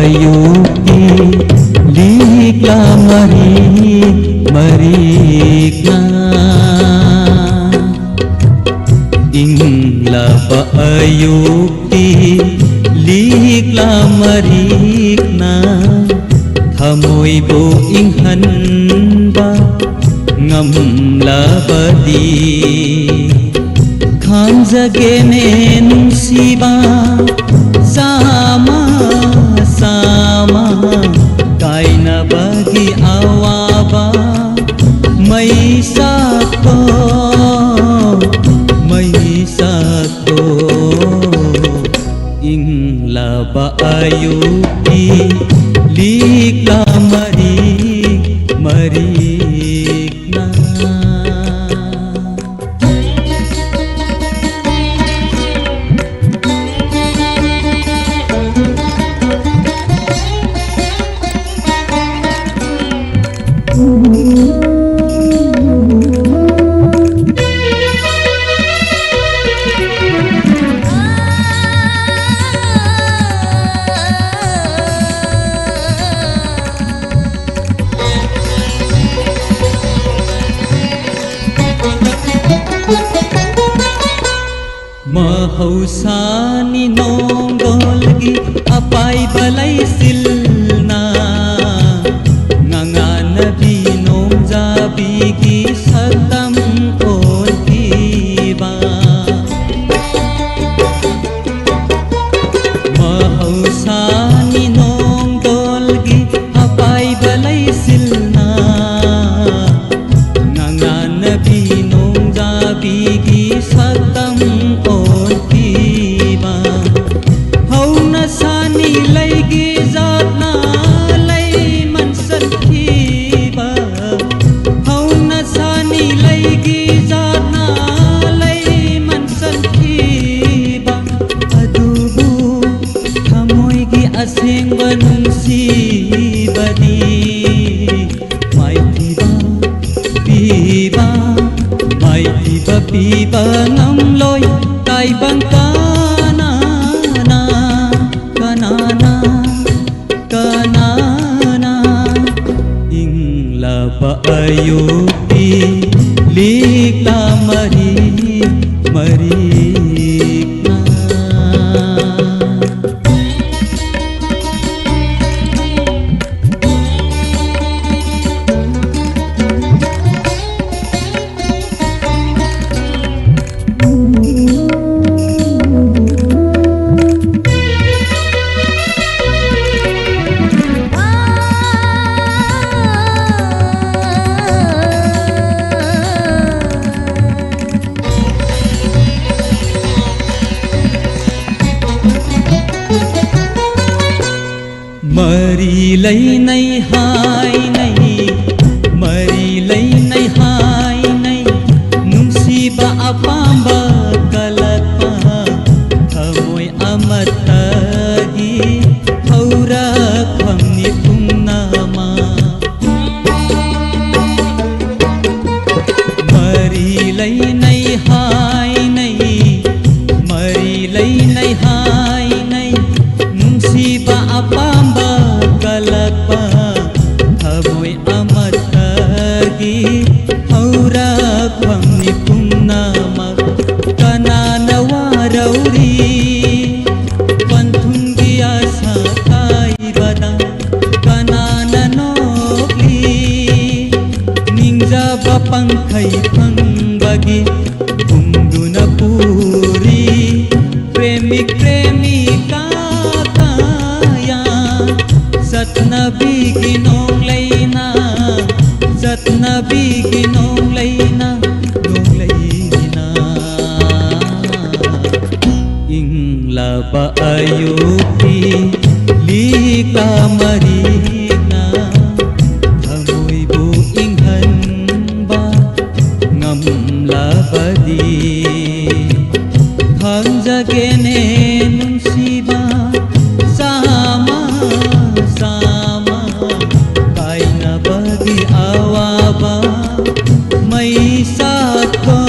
ayuki likla marikna ingla pa ayuki likla marikna thamoi bo inghan ba ngamla badi khanjage ne nungsiba sama sama kaina bagi awaba mai sakto ingla ba ayuki likla marikna Mahausani nonggolgi apai balai silna ngangana binong jabi ki satam hausani nong dolgi apai balai silna ngangana binong jabi gi satam on kiba hauna sani laigi zatna lai man sankiba hauna sani laigi zatna lai man sankiba adubu thamoigi asengba nungsibani mai piba mai piba ngamloi tai bang kanana ingla ba ayupi likla mari mari lai nay hai nay mari lai nay hai nay nungsiba apamba kalapa thamoi amatagi haura khamni punama mari lai nay hai nay mari lai nay hai nay nungsiba apamba kalapa thamoi amatagi haura khamni punama kanana warauri panthungi asa kaibada kanana nokli ningja bapangkhai phangbagi bunduna puri premika satnabi ginong layna ingla ba ayupi lika marina thamoi bu inghan ba ngamla badi thang jagene nungsiba sama kaina badi awaba mai sako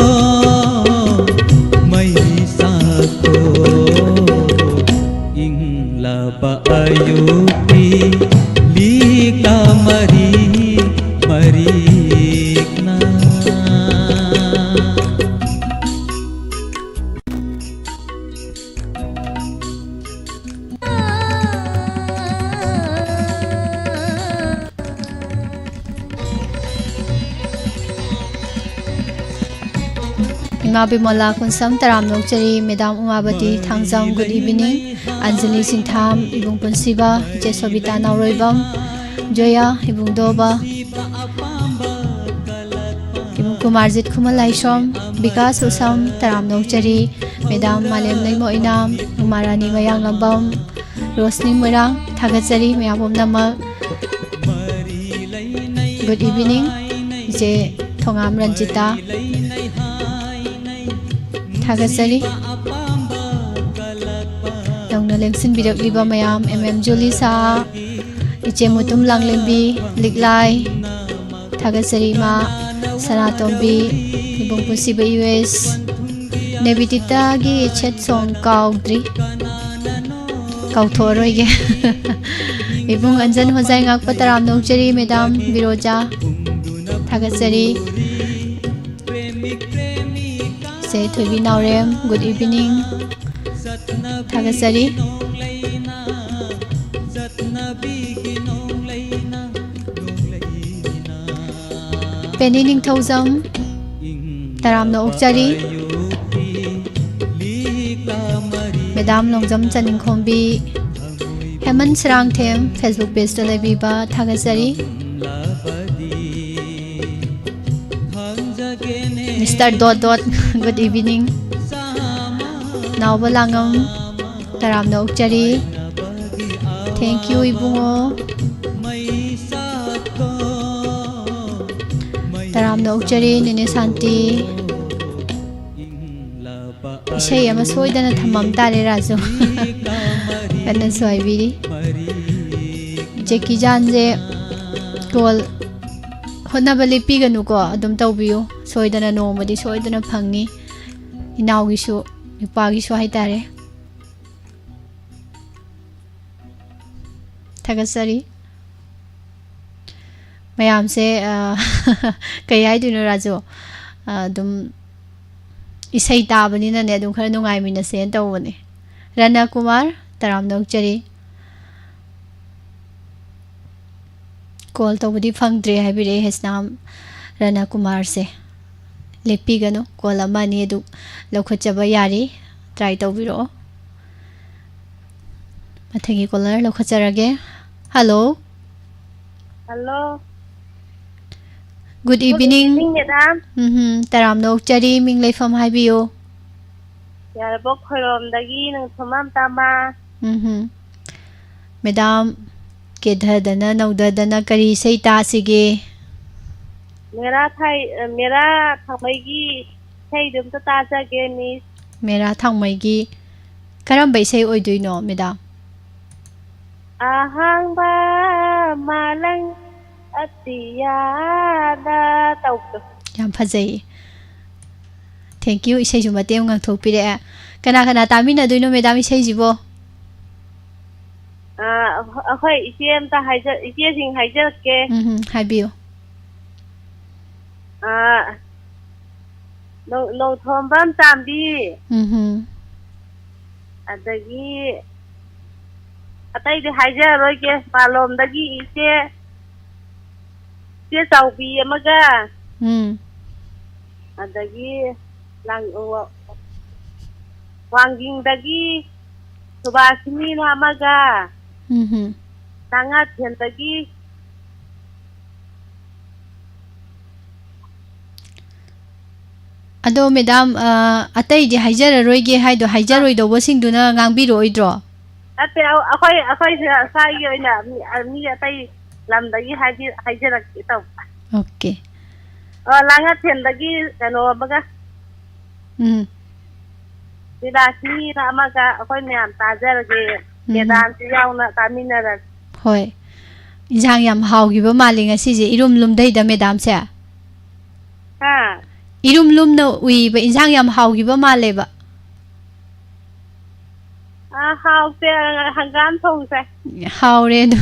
ingla ba ayupi lika marikna Ima Bimola Kunsam Taram Nokchari Madam Umabati Thangjam good evening Anjali Sintham Ibung Punsiba Jesobita Nauroibam Joya Ibung Doba Ibung Kumarjit Kumalaisom Bikas Usam Taram Nokchari Madam Malem Naimo Inam Umarani Mayang Lambam Rosni Murang Thagatsari Mayabum Namak Good evening Je Thongam Ranjita Thagatsari Dongna Lemsin Bidak Liba Mayam Jolie Sa Iche Mutum Langlembi Liklai Thagatsari Ma Sanatombi Ibung Pusiba US Nebitita Gi Chet Song Kaudri Kauthoroige Ibung Anjan Hozai Ngak Pataram Nokchari Madam Biroja Thagatsari Say Thubi Naurem, good evening. Thagatsari. Penny Ningthozam, Taram Nokchari, Madam Longjam Chaninkhombi Heman Srangthem Facebook page to lebiba thagasari Mr. Good evening Naubalangam Taramna Ukchari Thank you Ibungo Taramna Ukchari Nini Santi Ishay ama soidana thamam tare rajo kana soibiri Jackie Jan je kol honabali piganu ko adum tawbiyo soidana nomadi soidana phangni inawgi su ipagi su haitare thagasari mayam se kayai dinu rajo adum Isai tabani na ne dum khara nungai mina sen tawone Rana Kumar Taramna Ukchari Call tawdi phangdre habire hesnam Rana Kumar se lepi gano call amani edu lokhachaba yari try tawbiro mathangi caller lokhacharage Hello Good evening madam Taramna Ukchari ming leifam haibiyo Yarabok khorom dagi nang thomam tama Madam kedhadana naudadana kari sei ta sige mera thamai gi sei dum ta ja ge miss Mera thangmai gi karam bai sei oidoino madam Ahang ba malang atiyada tawto Yam phajai Thank you isai ju matem ngang thopire kana tamina doino madam isai jibo akhoi isem ta haija ising haija ke haibiyo no thombam tambi adagi atai de haija roi ke palom dagi ise chawbi amaga adagi lang wanging dagi subasini na amaga Tangat yan dagi Ado madam atai di haijara roige haido haijaroi do wasing duna ngangbiro oidro Ate akhoi sa yo ina mi atai lam dagi haijara ito Okay langat yan dagi ano amaga Sidasini na amaga akhoi miyam tajarage Kedan siyaw na taminara Hoi Injang yam hawgiba mali ngasi je irum lum dai da madam se Ha Irum lum na ui ba injang yam hawgiba male ba Haw se hangam thong se Hawre do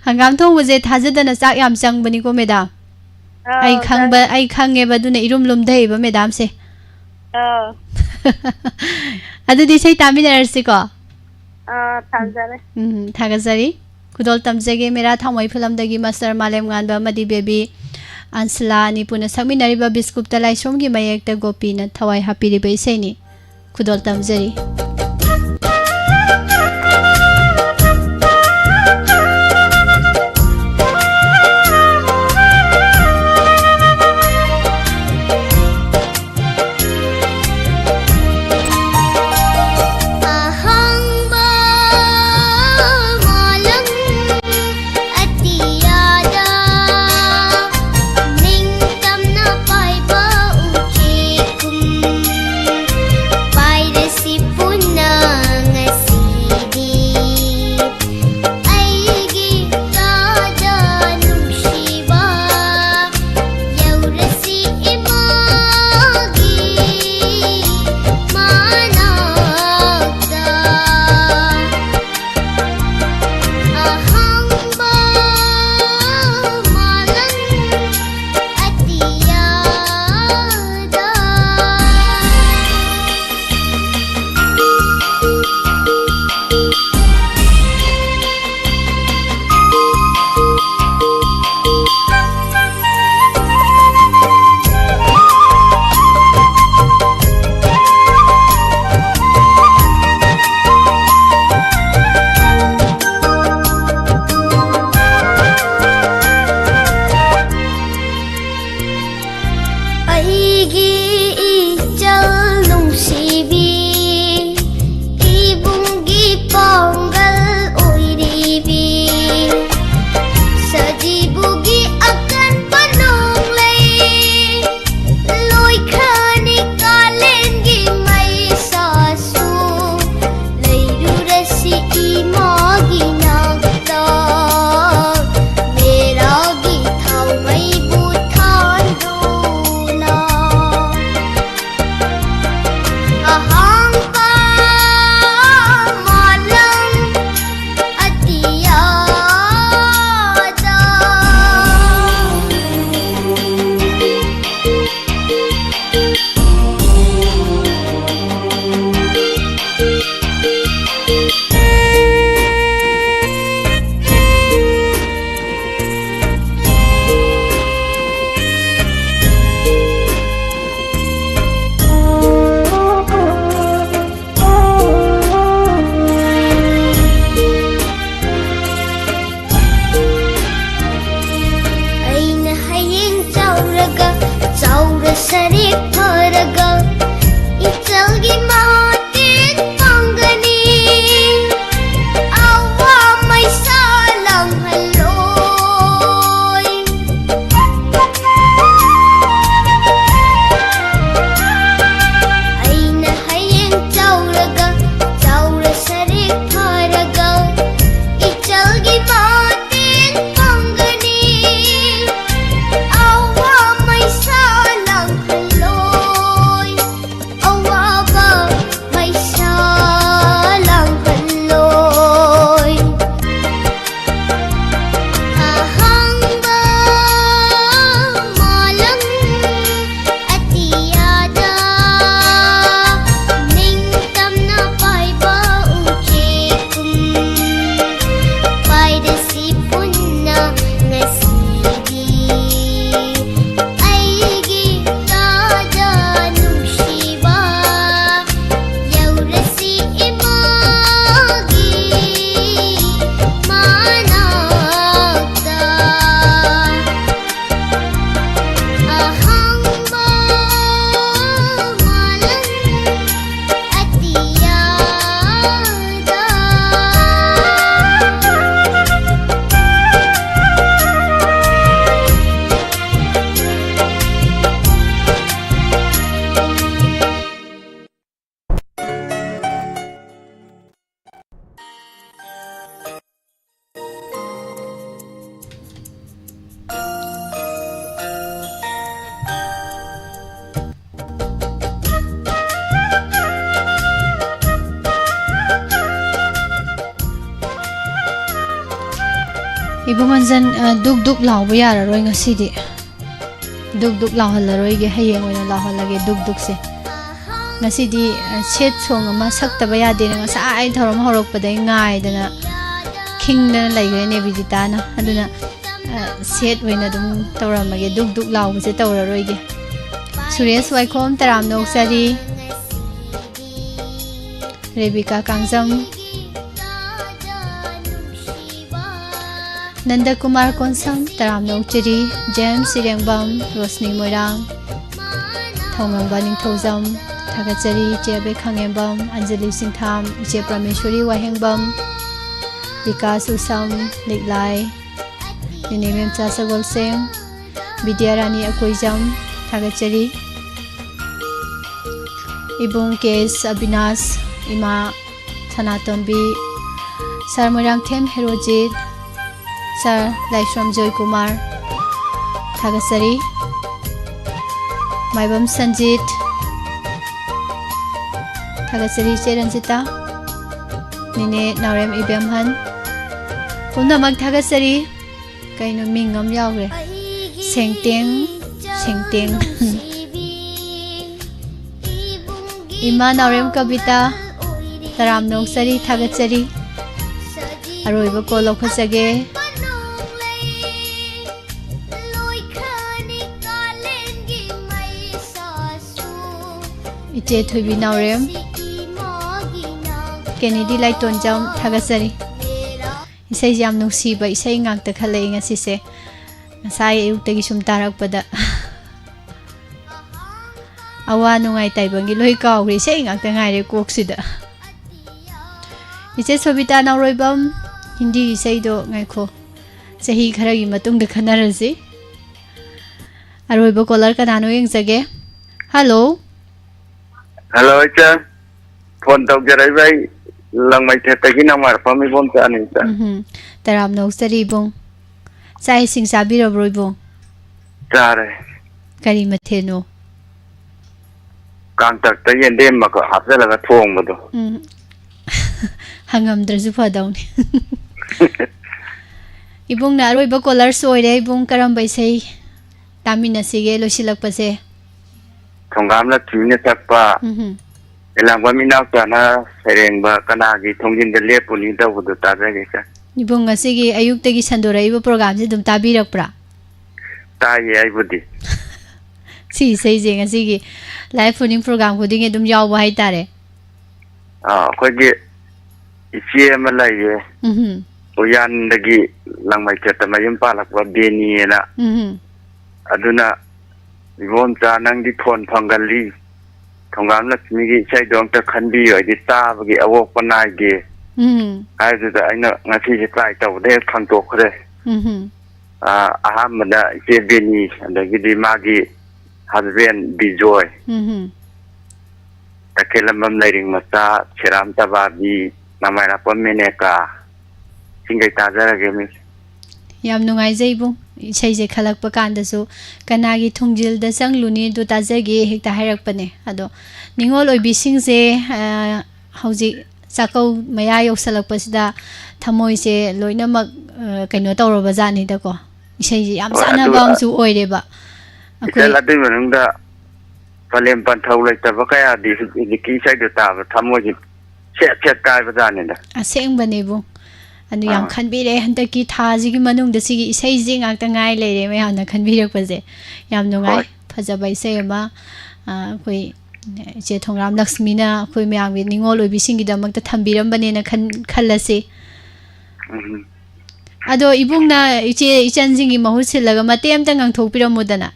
Hangam thong je thajadana chak yam changbani ko madam Ai khange ba duna irum lum dai ba madam se Adu di sei taminarsi ko Thagazari Kudol tamjage mera thamai film dagi master malem ganba madi baby Ansla ni puna sakminariba biskup talai somgi mayekta gopi na thawai hapiri bai saini Kudol tamjari Piracy Ibung Anjan duk duk lau ba yara roi ngasidi. Duk duk lau halaroige hayeng oina lau halage duk duk se. Ngasidi set song ama sakta ba yade na ngasa ai thorom horok padai ngai dana king dana laigre ne Vidita na aduna set oina dum tawramage duk duk lau se tawraroige. Suresh Waikhom taram noksari. Rebecca Kangjam, Nanda Kumar Konsam, Taram Nokchiri, James Sirengbam, Rosni Moirang, Thongamba Ningthozam, Thagachari, Jebe Khangembam, Anjali Singtham, Je Prameshwari Wahengbam, Vikas Usam, Liklai, Ninemem Chasagol Seng, Vidyarani Akoijam, Thagachari, Ibung Kes Abinash, Ima Sanatombi, Sir Moirang Them Herojit, Sir Laishram Joy Kumar, Thagasari, Maibam Sanjit, Thagasari Cheranjita, Nine Naurem Ibemhan, Punamag Thagasari, Kaino Mingam Yaure, Sengteng, Sengteng, Ima Naurem Kabita, Taram Noksari Thagasari, Aroiba Kolok Khosage, Iche Thubi Naurem, Kennedy Laiton Jam Thagasari. Isai jam nungsiba isai ngakta khalai ngasise. Ngasai ayuktagi sum tarakpada. Awa nungai taibangi loi kawri isai ngakta ngaire koksida. Iche Sobita Nauroibam Hindi isai do ngaiko. Sahi kharagi matungda khanarasi. Aroiba kolar kanano yengzage. Hello. Hello, Cha. Phone tàu giờ đây lần mai thế cái nào mà phone mi phone cha này cha. Taram Noksari bung. Sai sing sabi roboi bung. Cha rồi. Kari matheno. Càng tắc tới hiện đêm mà có hấp dẫn là cái thuồng mà đó. Hangam drasu phadaun. Ibung na aroiba kolar soire ibung karam baisai. Tamina sige losilak pase. Thong gam là chú nhật sắc pa. Làm qua mình nào cho nó phải đến ba cái nào cái thông tin để liệp phụ nữ đâu có ta ra cái sao? Ibung nga sige ayuk tegi sandora ibo program se dum tabi rakpra. Ta ye ai budi. Si sei je nga sige live phone program ko dinge dum yaw ba hai tare. Ko ge ichi ma lai ye. Uyan dagi lang mai chata mayum palak wa beni na. Aduna ibon cha nang di phone phangali. Thong gam la mi gi chai dong ta khandi oi di ta ba gi awok panai ge. Ai du da aina ngasi ji tai taw de khang tok khre. Aham da je beni da gi di magi husband bijoy. Takelamam lairing masa chiram tababi namai ra pameneka singai tajara ge mi. Yam nungai jaibu isai je khalak pa kan da su kanagi thongjil da sang luni du ta jagi hekta hairak pane ado ningol oi bising je hauji sakau maya yok salak pasida thamoi se loina mak kaino tawro bazani da ko isai je yam sana bang su oire ba akoi la de manung da palem pan thau lai ta ba kaya di ki sai da ta thamoi ji chet kai bazani da aseng bane bu anu yam khanbire handaki thaji gi manung da sigi isai je ngakta ngai leire me hana khanbirak paje yam nungai phajaba isai ama koi je Thongram Lakshmi na koi myang bi ningol obi singi da makta thambiram bane na khalase ado ibung na iche ichan jingi mahut silaga mate amta ngang thokpiram modana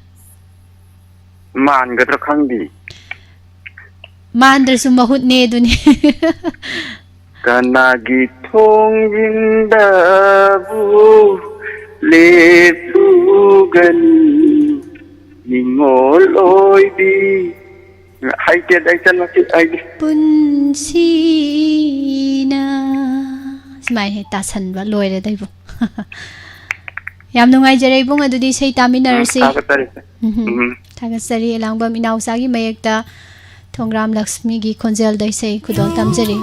man ga tra khangdi mandra su mahut ne duni kanagi thongjinda bu lepugani ningol oibi hai ke dai chan ma ai punsina smai he ta san ba loire dai bu yam nungai jare bung adudi sei taminarsi thagasari langbam inau sagi mayekta Thongram Lakshmi gi khonjel dai sei khudol tamjari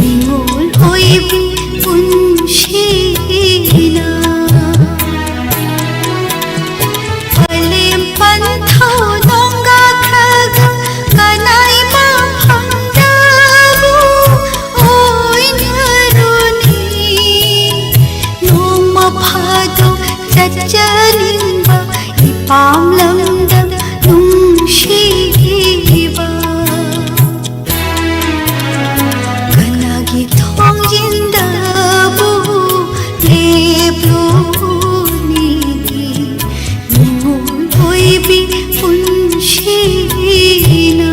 ningol hoibi punshi ꯆꯠꯆꯅꯤꯡꯕ ꯏꯄꯥꯝ ꯂꯝꯗꯝ ꯅꯨꯡꯁꯤꯕ ꯀꯅꯥꯒꯤ ꯊꯣꯡꯖꯤꯟꯗꯕꯨ ꯂꯦꯞꯂꯨꯅꯤ ꯅꯤꯉꯣꯜ ꯑꯣꯏꯕꯤ ꯄꯨꯟꯁꯤꯅ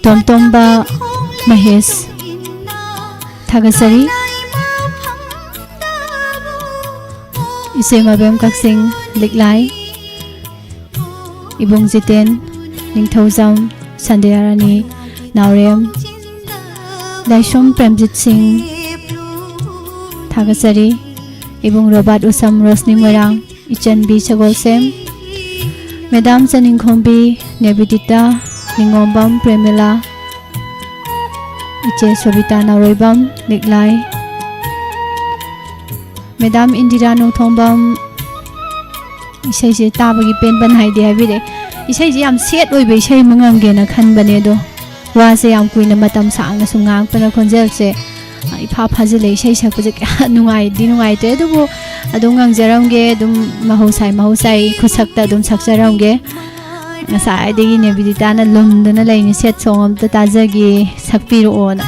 Tomtomba Mahesh Thagasari Isai Mabem Kaksing Liklai Ibung Jiten Ningthaujam Sandeyarani Naurem Daishom Premjit Singh Thagasari Ibung Robert Usam Rosni Morang Ichan B Chagolsem Madam Saningkhombi Nebidita Ningombam Premila Iche Sobita Naroibam Liklai Madam Indira Nongthombam Isai se tabagi pen ban haide habire isai je yam set oibe isai mangam ge na khan bane do wa se yam kuina matam sang na sungang pana khonjel se इफा फाजले इसे सकपजे क्या नुंगाइते अदुबो अदुम गांगजरमगे अदुम महौसाई खुसक्ता अदुम सक्जरमगे ngसाइदगी ने बिदिताना लुमदना लाइनि set song अमता ताजगी सक्पिरोना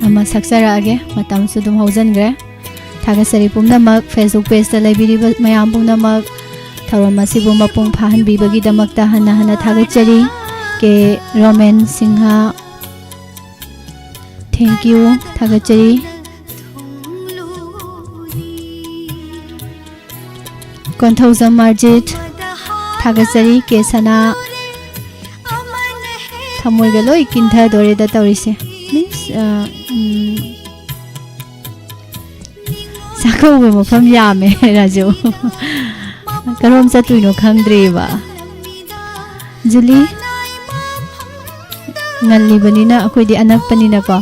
अमा सक्जरागे मतमसु दुम हौजनग्रे थागसरी पुमनमक Facebook page ता लाइबिरिबा मयाम पुमनमक थौरम असिबु मपुंग फाहनबिबगी दमकता हना हना थागचरी के रोमेन सिंहा थैंक यू थागचरी कोंथौजम मार्जित थागचरी के सना थमोइगा लोइ किंथा दोरेदा तौरिसे मीन्स साखौबे मफम यामे राजू करोम चतुइनो खंद्रेबा जुली ngalibanina akoi di anak panina ko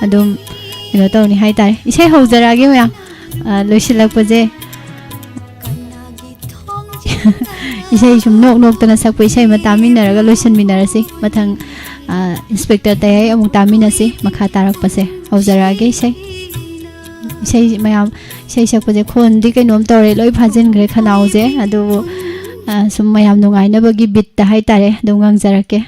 adum ino tawni hai tare isai hojaraage maya loisilak paje isai sum nok tana sakpa isai ma taminaraga loisan minarasi mathang inspector tayai amung taminasi makha tarak pase hojaraage isai mayam isai sakpaje khon di kainom tore loi phajin gre khanauje adu sum mayam nungai na bagi bit ta hai tare dungang jarake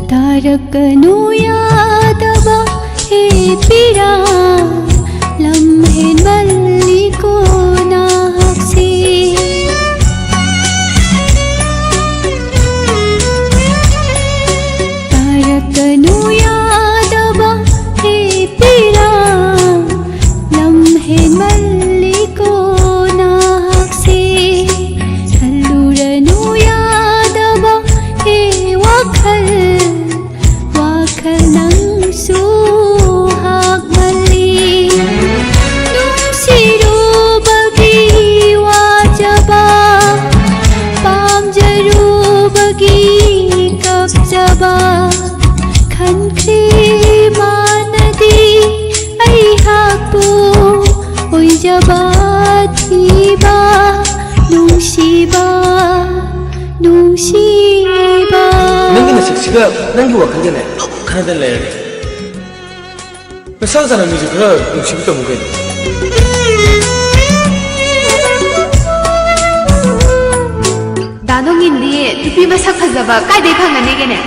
तारकनु यादवा हे पीरा लम्हे मल्ली को नाहक्सी तारकनु यादवा हे पीरा लम्हे मल्ली को नाहक्सी हल्लुरनु यादवा हे वखल nangsu hak mali nungsiru bagi wajaba pamjaru bagi kapjaba khankri manadi ai hakpu oijaba thiba nungsiba nangi na siksiga nangi wakangene खाना ले मैं साल साल म्यूजिक रा म्यूजिक तो मुझे दानों इंदी तुपी मसक फजबा काय देखा गने गने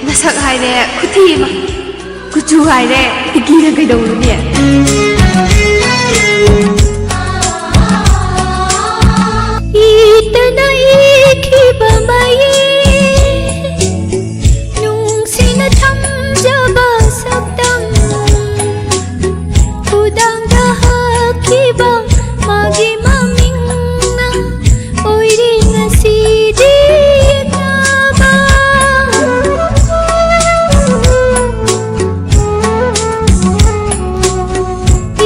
मसक हाय रे खुथी मा कुचू हाय रे तिकी रे कई दौड़ ने इतना एक ही बमाई जबा सबदम खुदां दहाकिबा मागी मामिंगना ओइरी नसीदी नाबा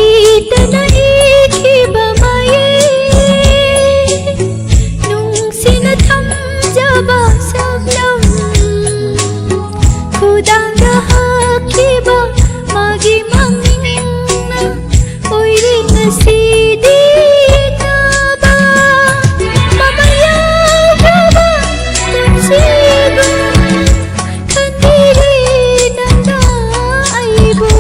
इतना इखी बमाये नुंगसिन थम जबा सबदम खुदां दहाकिबा मागी मामिंगना ओइरी नसीदी नाबा mamaya baba tansibu khandiri nanda aibu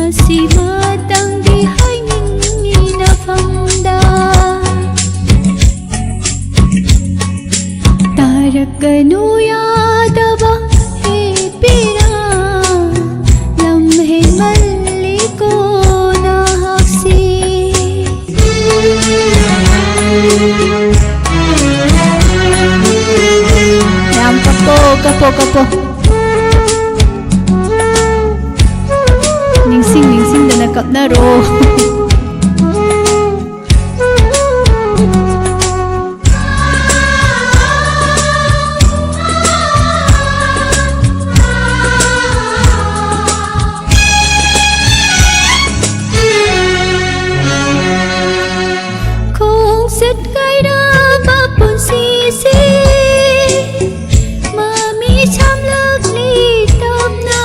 asima tangdi haingi na famda tarakanu yadaba kapo ningsing dana kapna ro khong set kai ra ba pun si mami cham lak li top na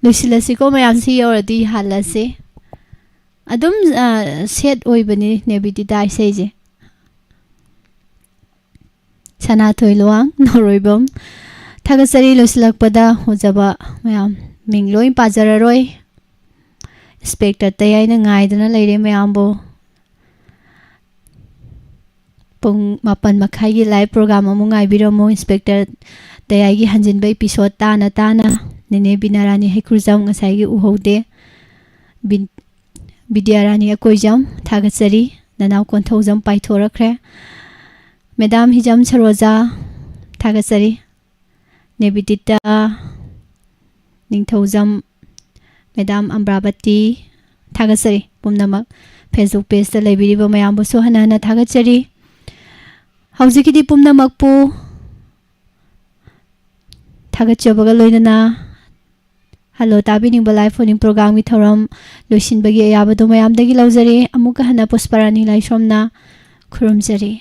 loisilasi ko mayam si yoradi halase adum set oibani nebidida iseje sana thoiluang noroibam thagasari loisilakpada hojaba mayam mingloi pajararoi inspector tayai na ngaidana leire mayambo pung mapan makhai gi live program amu ngai biramo inspector tayai gi hanjin bai episode tana nene binarani hekrujam ngasai gi uhode bin bidyarani akoijam thagasari nanaw konthojam paithorakre madam hijam saroja thagasari nebidita ningthojam madam ambrabati thagasari pumnamak facebook page ta lebiriba mayam bu sohana na thagasari haujikidi pumnamak pu thagachabaga loinana hello tabining balai phoning program gi thoram loisin bagi ayabado mayam dagi laujari amuka hana pusparani lai somna khurumjari